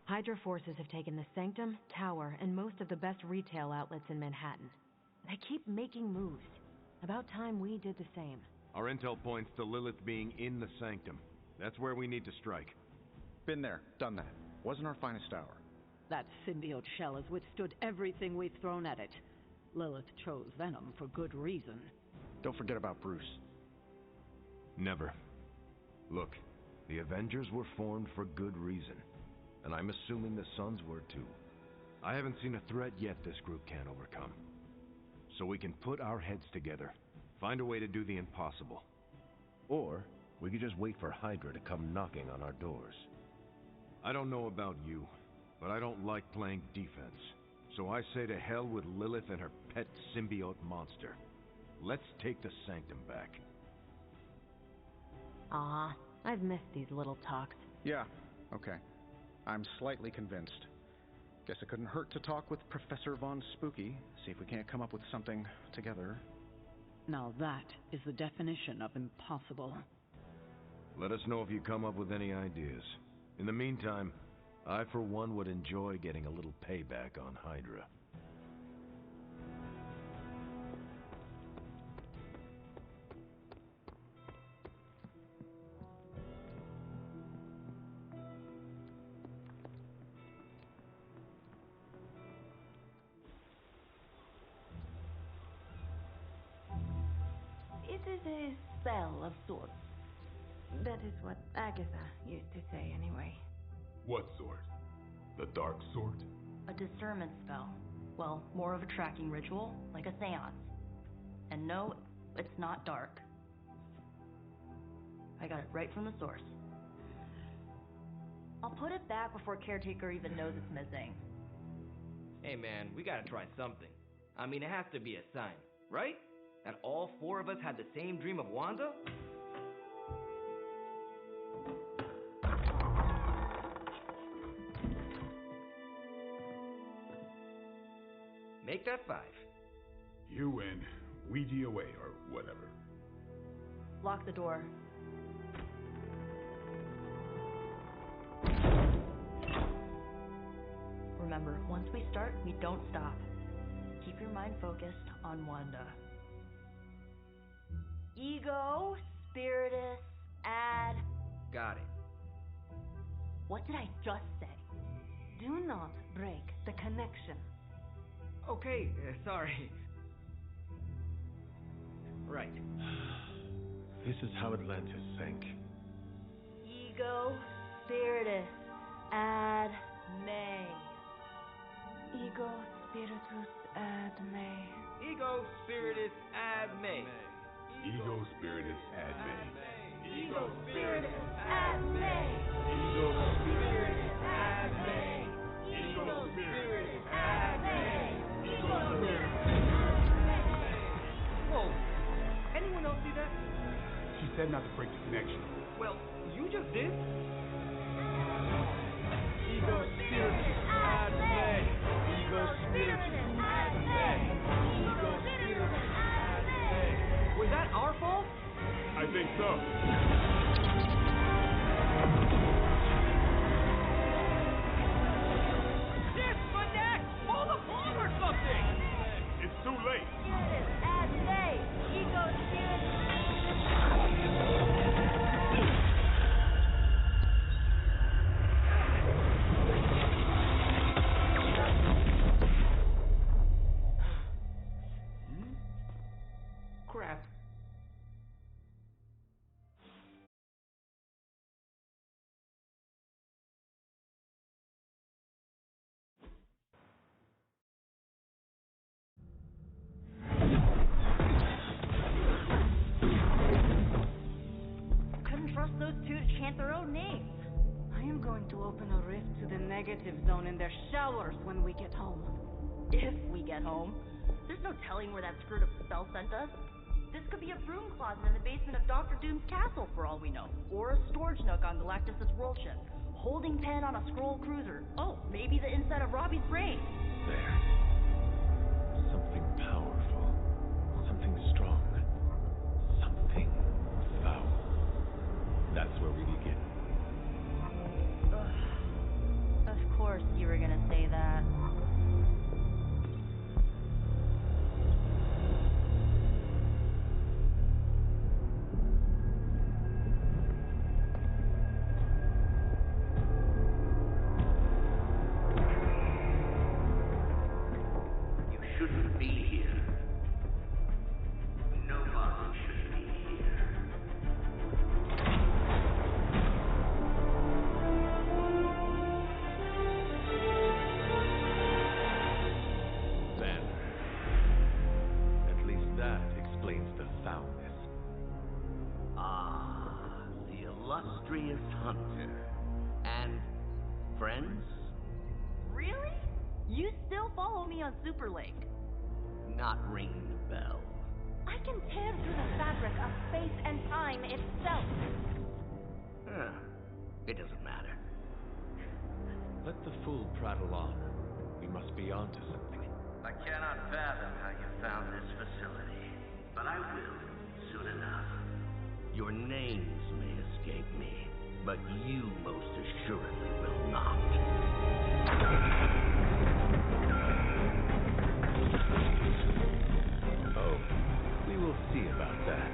Hydra forces have taken the Sanctum, Tower, and most of the best retail outlets in Manhattan. They keep making moves. About time we did the same. Our intel points to Lilith being in the Sanctum. That's where we need to strike. Been there, done that. Wasn't our finest hour. That symbiote shell has withstood everything we've thrown at it. Lilith chose Venom for good reason. Don't forget about Bruce. Never. Look, the Avengers were formed for good reason. And I'm assuming the Suns were too. I haven't seen a threat yet this group can't overcome. So we can put our heads together, find a way to do the impossible. Or we could just wait for Hydra to come knocking on our doors. I don't know about you, but I don't like playing defense. So I say to hell with Lilith and her pet symbiote monster. Let's take the Sanctum back. I've missed these little talks. Yeah, okay. I'm slightly convinced. Guess it couldn't hurt to talk with Professor Von Spooky, see if we can't come up with something together. Now that is the definition of impossible. Let us know if you come up with any ideas. In the meantime, I for one would enjoy getting a little payback on Hydra. It is a spell of sorts. That is what Agatha used to say, anyway. What sort? The dark sort? A discernment spell. Well, more of a tracking ritual, like a seance. And no, it's not dark. I got it right from the source. I'll put it back before Caretaker even knows it's missing. Hey man, we gotta try something. I mean, it has to be a sign, right? That all four of us had the same dream of Wanda? Make that 5. You win. Ouija away, or whatever. Lock the door. Remember, once we start, we don't stop. Keep your mind focused on Wanda. Ego, Spiritus, add... Got it. What did I just say? Do not break the connection. Okay, sorry. Right. This is how Atlantis sank. Ego, Spiritus, ad me. Ego spiritus ad me. Ego spiritus ad me. Ego spiritus ad me. Ego spiritus ad me. Ego spiritus ad me. Ego spiritus ad me. Ego spiritus. Whoa! Anyone else see that? She said not to break the connection. Well, you just did. Ego spiritus ad me. Ego spiritus ad me. Ego spiritus ad me. Was that our fault? I think so. Shit, my neck! Pull the plug or something! It's too late. Spiritus, ad me. Ego, Spiritus. Crap. Couldn't trust those two to chant their own names. I am going to open a rift to the negative zone in their showers when we get home. If we get home. There's no telling where that screwed up spell sent us. This could be a broom closet in the basement of Dr. Doom's castle, for all we know. Or a storage nook on Galactus' world ship. Holding pen on a scroll cruiser. Oh, maybe the inside of Robbie's brain. There. Something powerful. Something strong. Something foul. That's where we begin. Ugh. Of course you were gonna say that. Shouldn't be here. Nobody should be here. Then, at least that explains the foulness. Ah, the illustrious hunter. And friends? Really? You still follow me on Super Lake? Not ringing the bell. I can tear through the fabric of space and time itself. It doesn't matter. Let the fool prattle on. We must be onto something. I cannot fathom how you found this facility, but but I will soon enough. Your names may escape me, but you most assuredly will not. Oh, we will see about that.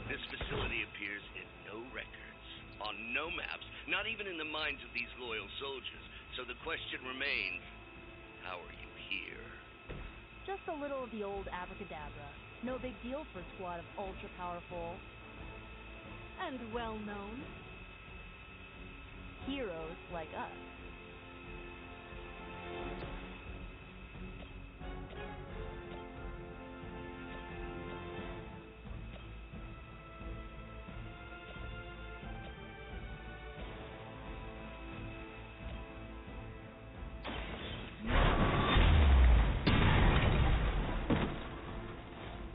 This facility appears in no records, on no maps, not even in the minds of these loyal soldiers. So the question remains, how are you here? Just a little of the old abracadabra. No big deal for a squad of ultra-powerful And well-known heroes like us.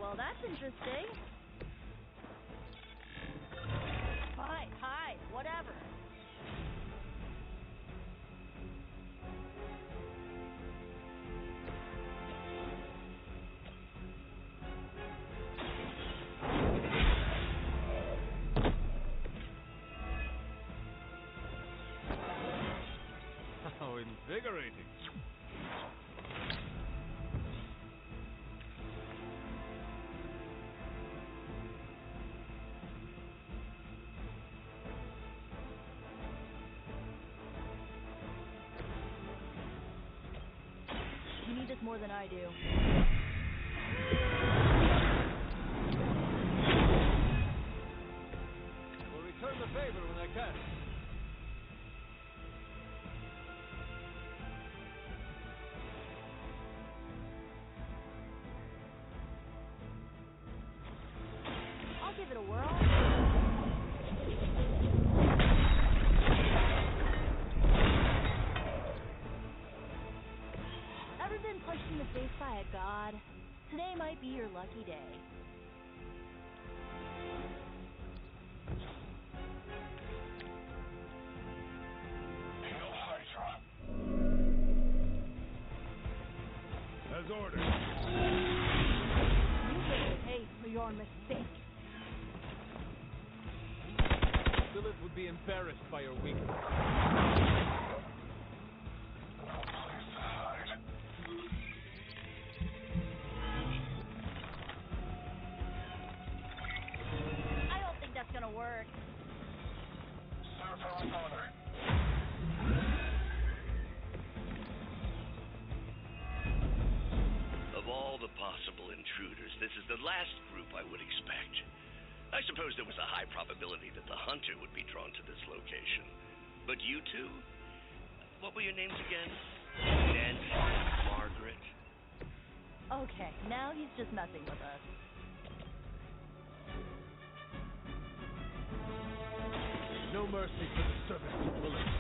Well, that's interesting. Fine, hide, whatever. How invigorating. You need this more than I do. I will return the favor when I can. I'll give it a whirl. Ever been punched in the face by a god? Today might be your lucky day. Hail Hydra. As ordered. You will pay for your mistake. Lilith would be embarrassed by your weakness. I don't think that's gonna work. Serve her with honor. Of all the possible intruders, this is the last group I would expect. I suppose there was a high probability that the hunter would be drawn to this location. But you two? What were your names again? Nancy, Margaret? Okay, now he's just messing with us. No mercy for the service to Lilith.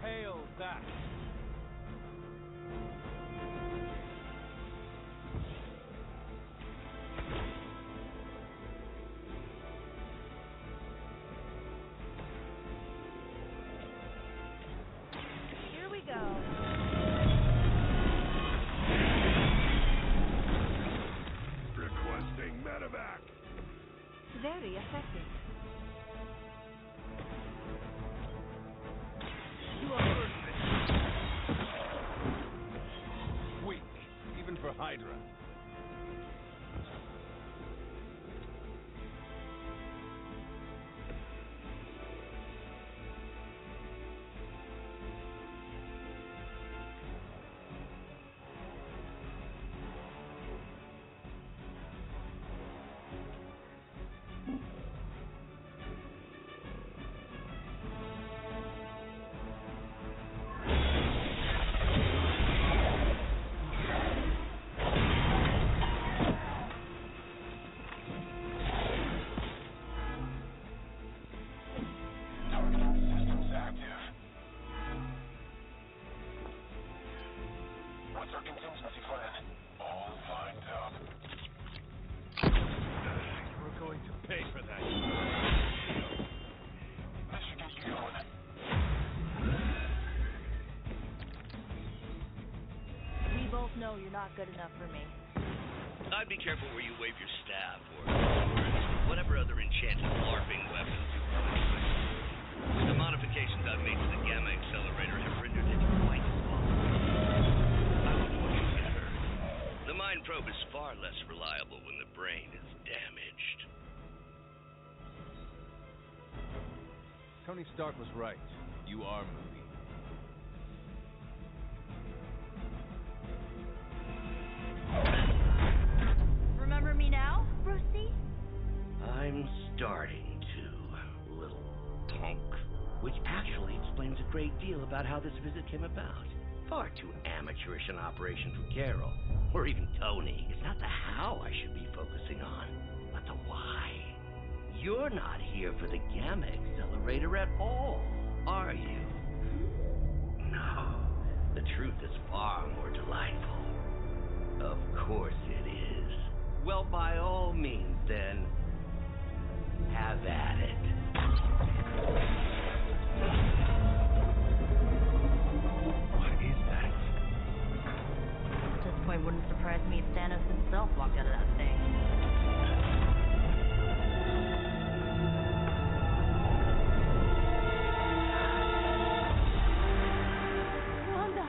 Hail that! Here we go. Requesting medevac. Very effective. no, you're not good enough for me. I'd be careful where you wave your staff or whatever other enchanted LARPing weapons you use. The modifications I've made to the Gamma Accelerator have rendered it quite vulnerable. I wouldn't want you to get hurt. The Mind Probe is far less reliable when the brain is damaged. Tony Stark was right. You are moody. Remember me now, Brucey? I'm starting to, little punk. Which actually explains a great deal about how this visit came about. Far too amateurish an operation for Carol, or even Tony. It's not the how I should be focusing on, but the why. You're not here for the Gamma Accelerator at all, are you? No, the truth is far more delightful. Of course it is. Well, by all means, then, have at it. What is that? At this point, wouldn't surprise me if Thanos himself walked out of that thing. Wanda!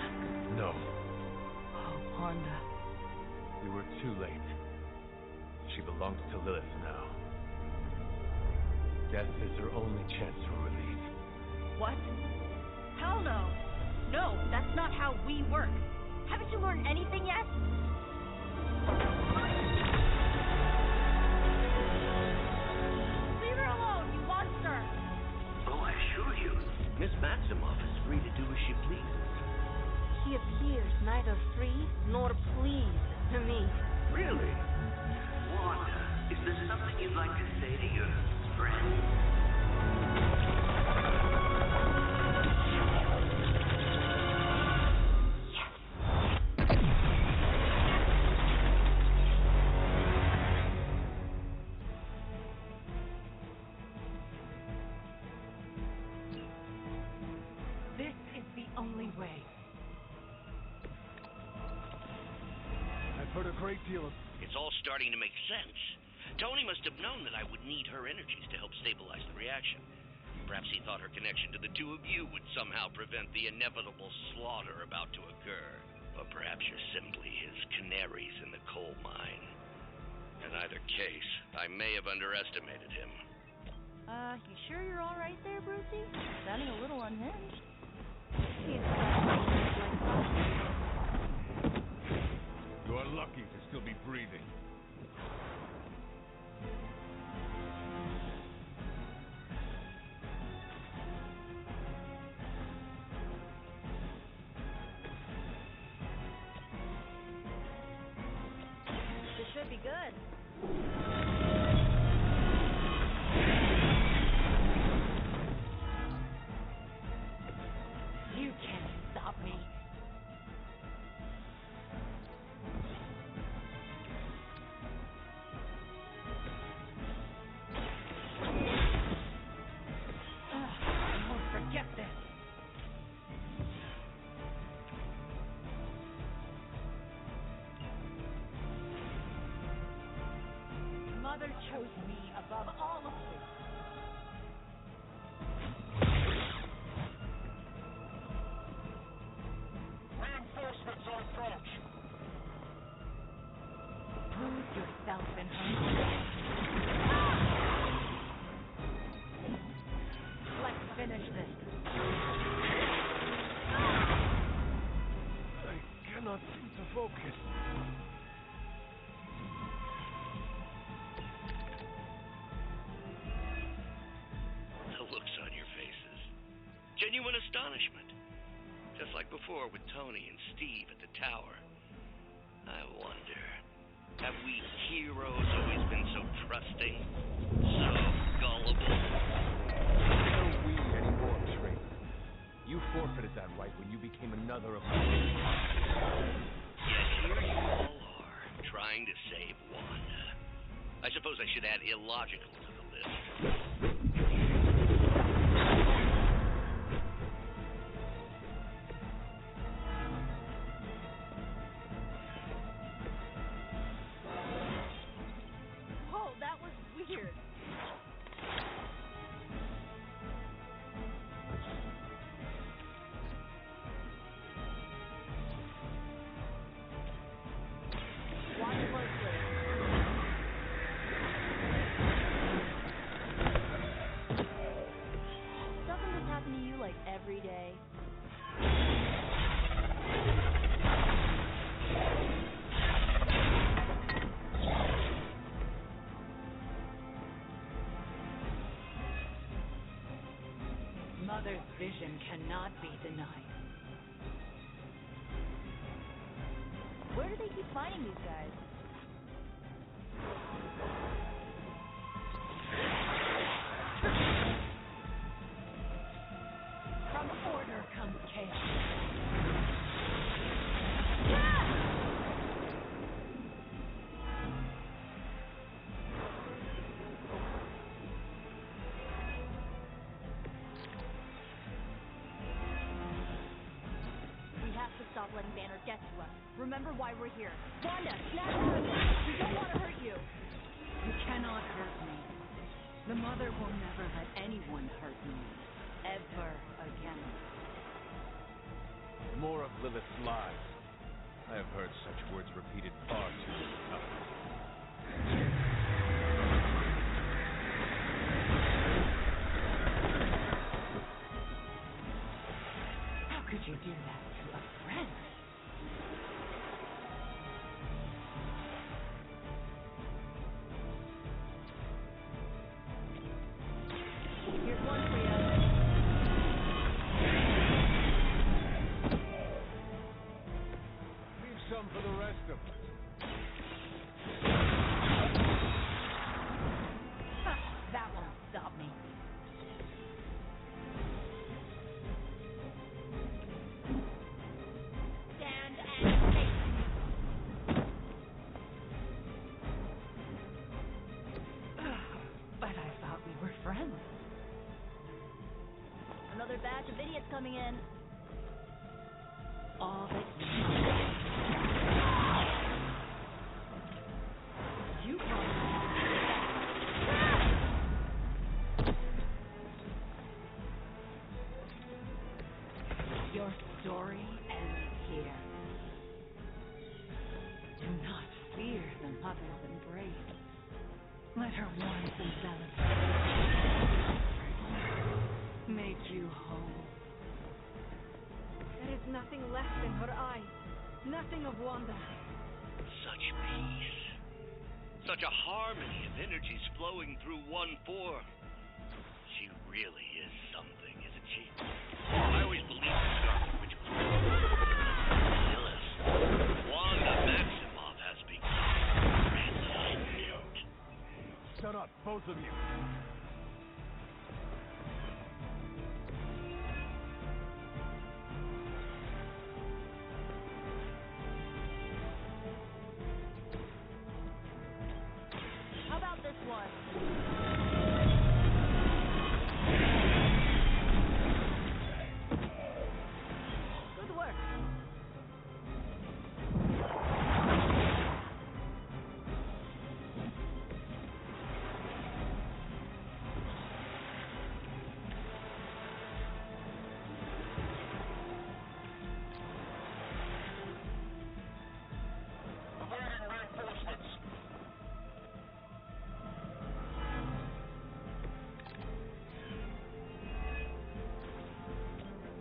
No. Oh, Wanda. We were too late. She belongs to Lilith now. Death is her only chance for relief. What? Hell no! No, that's not how we work. Haven't you learned anything yet? Leave her alone, you monster! Oh, I assure you, Miss Maximoff is free to do as she pleases. She appears neither free nor pleased to me. Really? Wanda, is there something you'd like to say to your friend? This is the only way. I've heard a great deal of... It's all starting to make sense. Tony must have known that I would need her energies to help stabilize the reaction. Perhaps he thought her connection to the two of you would somehow prevent the inevitable slaughter about to occur. Or perhaps you're simply his canaries in the coal mine. In either case, I may have underestimated him. You sure you're all right there, Brucey? Sounding a little unhinged. You are lucky to still be breathing. This should be good. You can't stop me. I won't forget this. Mother chose me above all of you. Reinforcements on approach. Prove yourself in her. Let's finish this. I cannot seem to focus. The looks on your faces. Genuine astonishment. Just like before with Tony and Steve at the tower. I wonder, have we heroes always been so trusting? So gullible? No we anymore, traitor. You forfeited that right when you became another of us. Yet here you all are, trying to save Wanda. I suppose I should add illogical to the list. every day. Mother's vision cannot be denied. Where do they keep finding these guys? From order comes chaos. We have to stop letting Banner get to us. Remember why we're here. Wanda, snap out of this! We don't want to hurt you! You cannot hurt me. The Mother will never let anyone hurt me. Ever again. More of Lilith's lies. I have heard such words repeated far too many times. How could you do that to a friend? Here's one for you. Leave some for the rest of us. That won't stop me. Stand and face. But I thought we were friends. Another batch of idiots coming in. All that you Your story ends here. Do not fear the Mother's embrace. Let her warmth and zealous make you whole. There is nothing left in her eyes. Nothing of Wanda. Such peace. Such a harmony of energies flowing through one form. She really is something, isn't she? I always believed the Scarlet Witch was Lilith. Wanda Maximoff has become transcendent. Shut up, both of you. How about this one? Good work.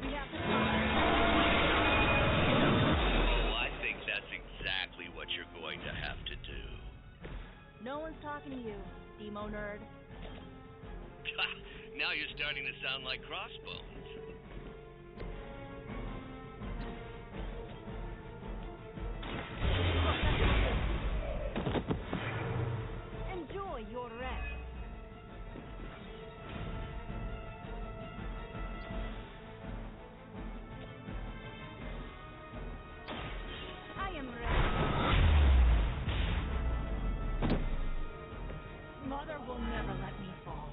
We have to Oh, I think that's exactly what you're going to have to do. No one's talking to you, Demo nerd. Now you're starting to sound like Crossbones. Enjoy your rest. I am ready. Mother will never let me fall.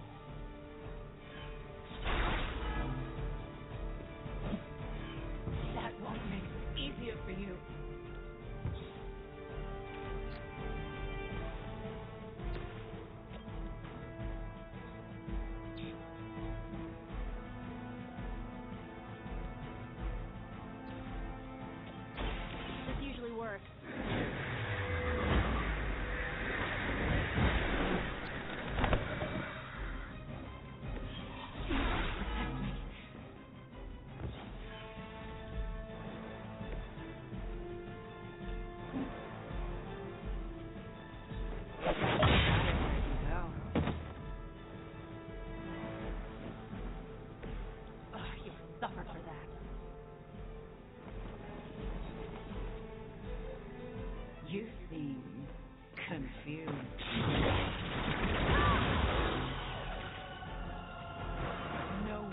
after that. You seem confused. No one.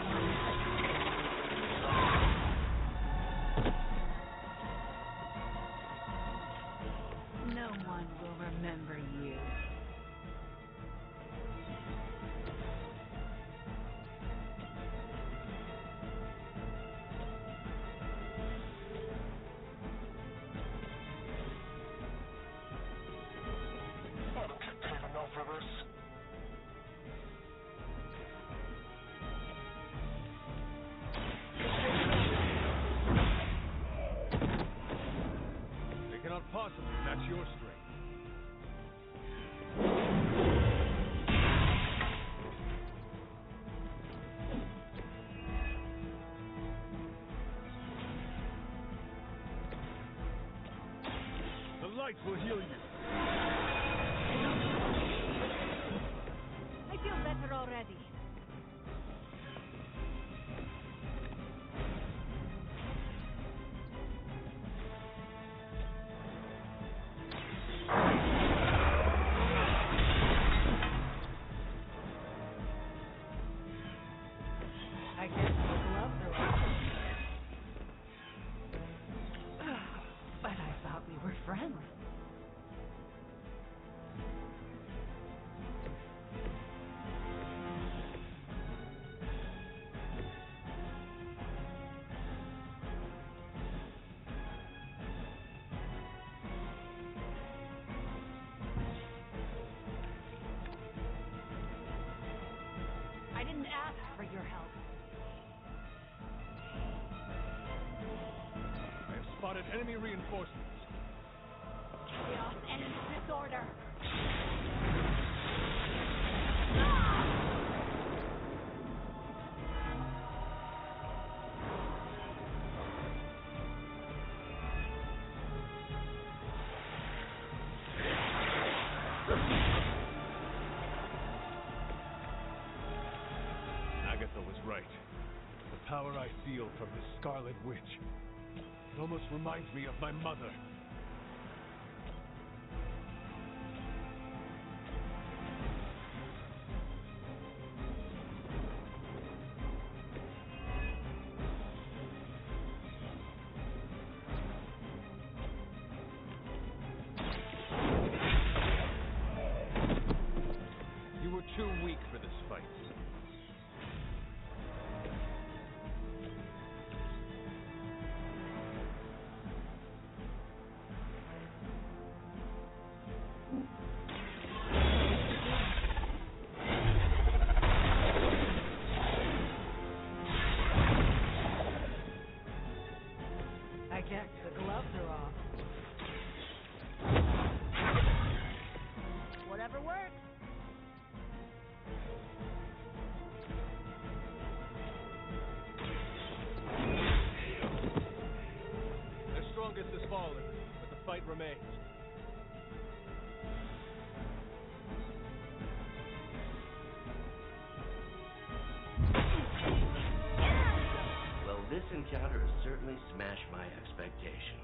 No one will remember you. They cannot possibly match your strength. The light will heal you. I feel better already. I guess the gloves are off. But I thought we were friends. I didn't ask for your help. I have spotted enemy reinforcements. Chaos and disorder. Agatha was right. The power I feel from the Scarlet Witch. It almost reminds me of my mother. You were too weak for this fight. I guess the gloves are off. Whatever works. Their strongest has fallen, but the fight remains. Well, this encounter has certainly smashed my expectations.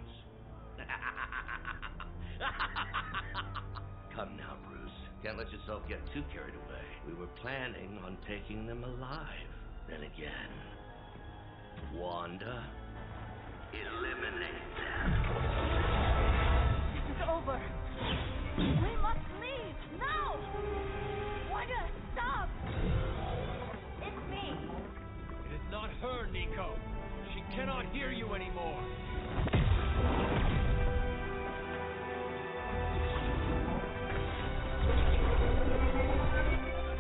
Come now, Bruce. Can't let yourself get too carried away. We were planning on taking them alive. Then again, Wanda, eliminate them. This is over. We must leave now. Wanda, stop. It's me. It is not her, Nico. She cannot hear you anymore.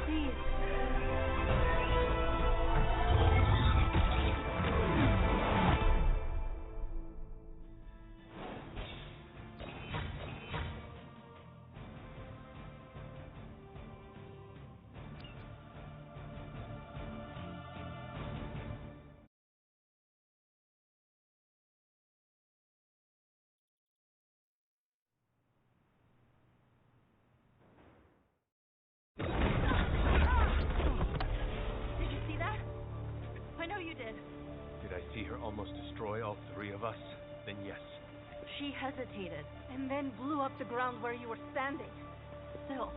Please. Did I see her almost destroy all three of us? Then yes. She hesitated. And then blew up the ground where you were standing. Still,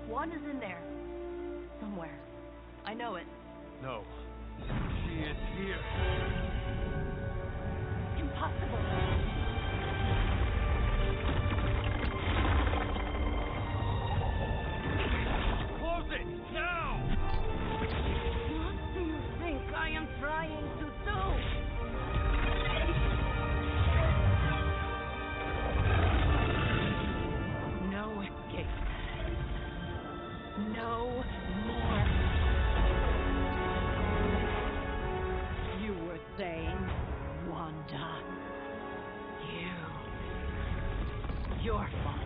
Wanda's in there. Somewhere. I know it. No. She is here. Impossible. Close it! Now! What do you think I am trying to do? No escape. No more. You were saying, Wanda. Your fault.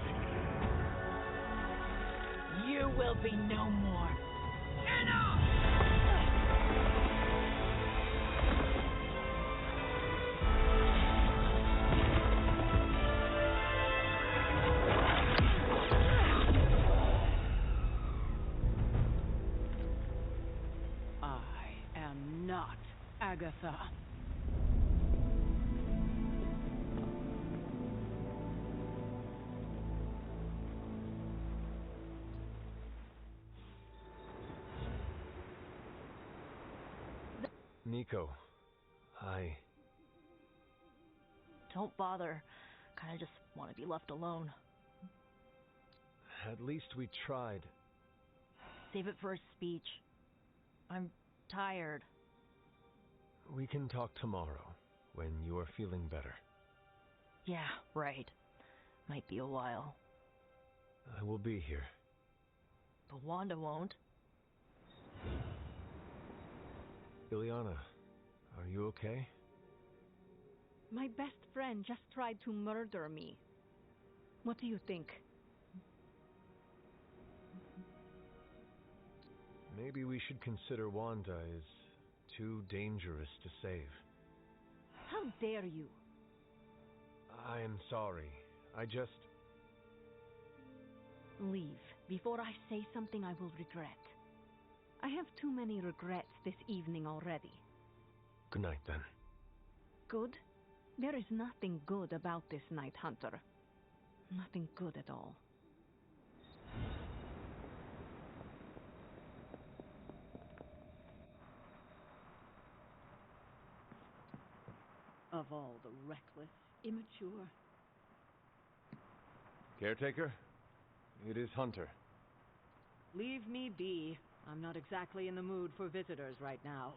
You will be no more. Enough! I am not Agatha. Nico, Don't bother. Kinda just want to be left alone. At least we tried. Save it for a speech. I'm tired. We can talk tomorrow, when you are feeling better. Yeah, right. Might be a while. I will be here. But Wanda won't. Ileana, are you okay? My best friend just tried to murder me. What do you think? Maybe we should consider Wanda as too dangerous to save. How dare you? I am sorry. I just... Leave before I say something I will regret. I have too many regrets this evening already. Good night, then. Good? There is nothing good about this night, Hunter. Nothing good at all. Of all the reckless, immature... Caretaker, it is Hunter. Leave me be. I'm not exactly in the mood for visitors right now.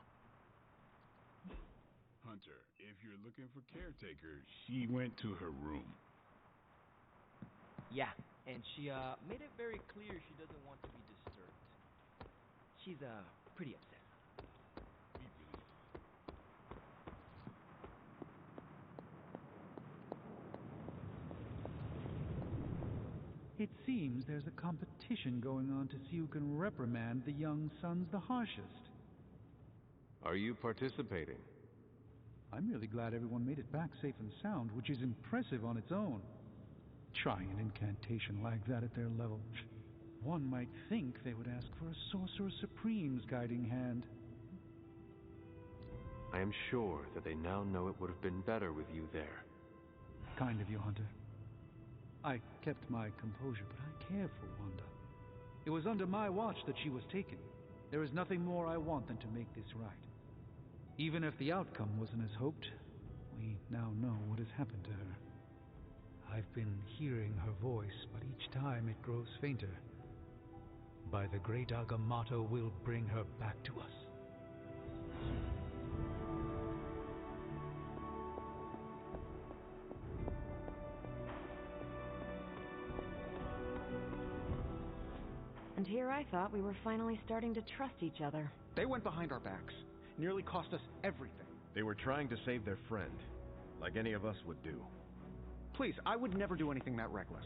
Hunter, if you're looking for Caretaker, she went to her room. Yeah, and she made it very clear she doesn't want to be disturbed. She's pretty upset. It seems there's a competition going on to see who can reprimand the young sons the harshest. Are you participating? I'm really glad everyone made it back safe and sound, which is impressive on its own. Trying an incantation like that at their level. One might think they would ask for a Sorcerer Supreme's guiding hand. I am sure that they now know it would have been better with you there. Kind of you, Hunter. I kept my composure, but I care for Wanda. It was under my watch that she was taken. There is nothing more I want than to make this right. Even if the outcome wasn't as hoped, we now know what has happened to her. I've been hearing her voice, but each time it grows fainter. By the great Agamotto, we'll bring her back to us. And here I thought we were finally starting to trust each other. They went behind our backs. Nearly cost us everything. They were trying to save their friend, like any of us would do. Please, I would never do anything that reckless.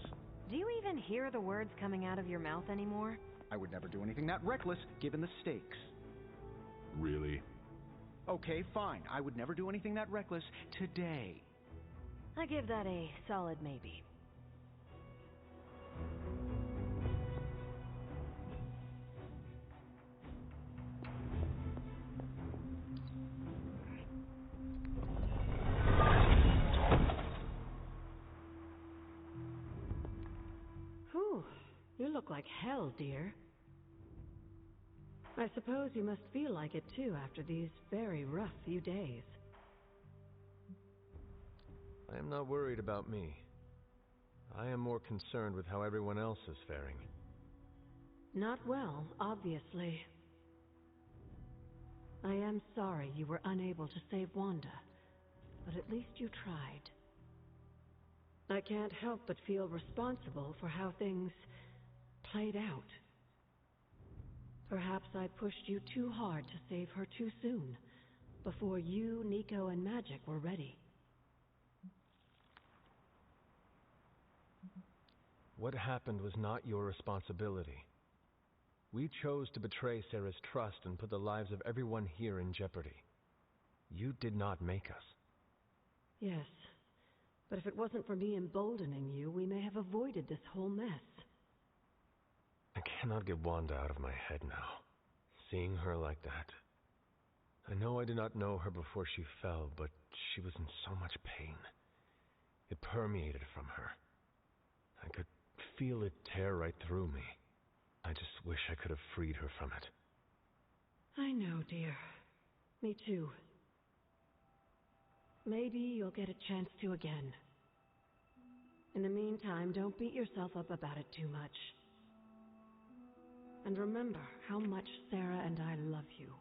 Do you even hear the words coming out of your mouth anymore? I would never do anything that reckless, given the stakes. Really? Okay, fine. I would never do anything that reckless today. I give that a solid maybe. look like hell, dear. I suppose you must feel like it too after these very rough few days. I am not worried about me. I am more concerned with how everyone else is faring. Not well, obviously. I am sorry you were unable to save Wanda, but at least you tried. I can't help but feel responsible for how things played out. Perhaps I pushed you too hard to save her too soon, before you, Nico, and Magic were ready. What happened was not your responsibility. We chose to betray Sarah's trust and put the lives of everyone here in jeopardy. You did not make us. Yes, but if it wasn't for me emboldening you, we may have avoided this whole mess. I cannot get Wanda out of my head now. Seeing her like that. I know I did not know her before she fell, but she was in so much pain. It permeated from her. I could feel it tear right through me. I just wish I could have freed her from it. I know, dear. Me too. Maybe you'll get a chance to again. In the meantime, don't beat yourself up about it too much. And remember how much Sarah and I love you.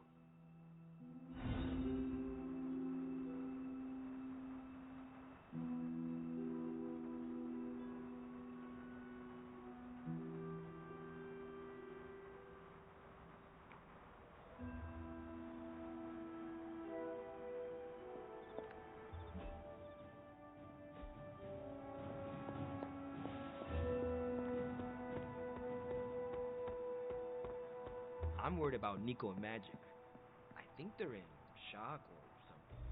I'm worried about Nico and Magic. I think they're in shock or something.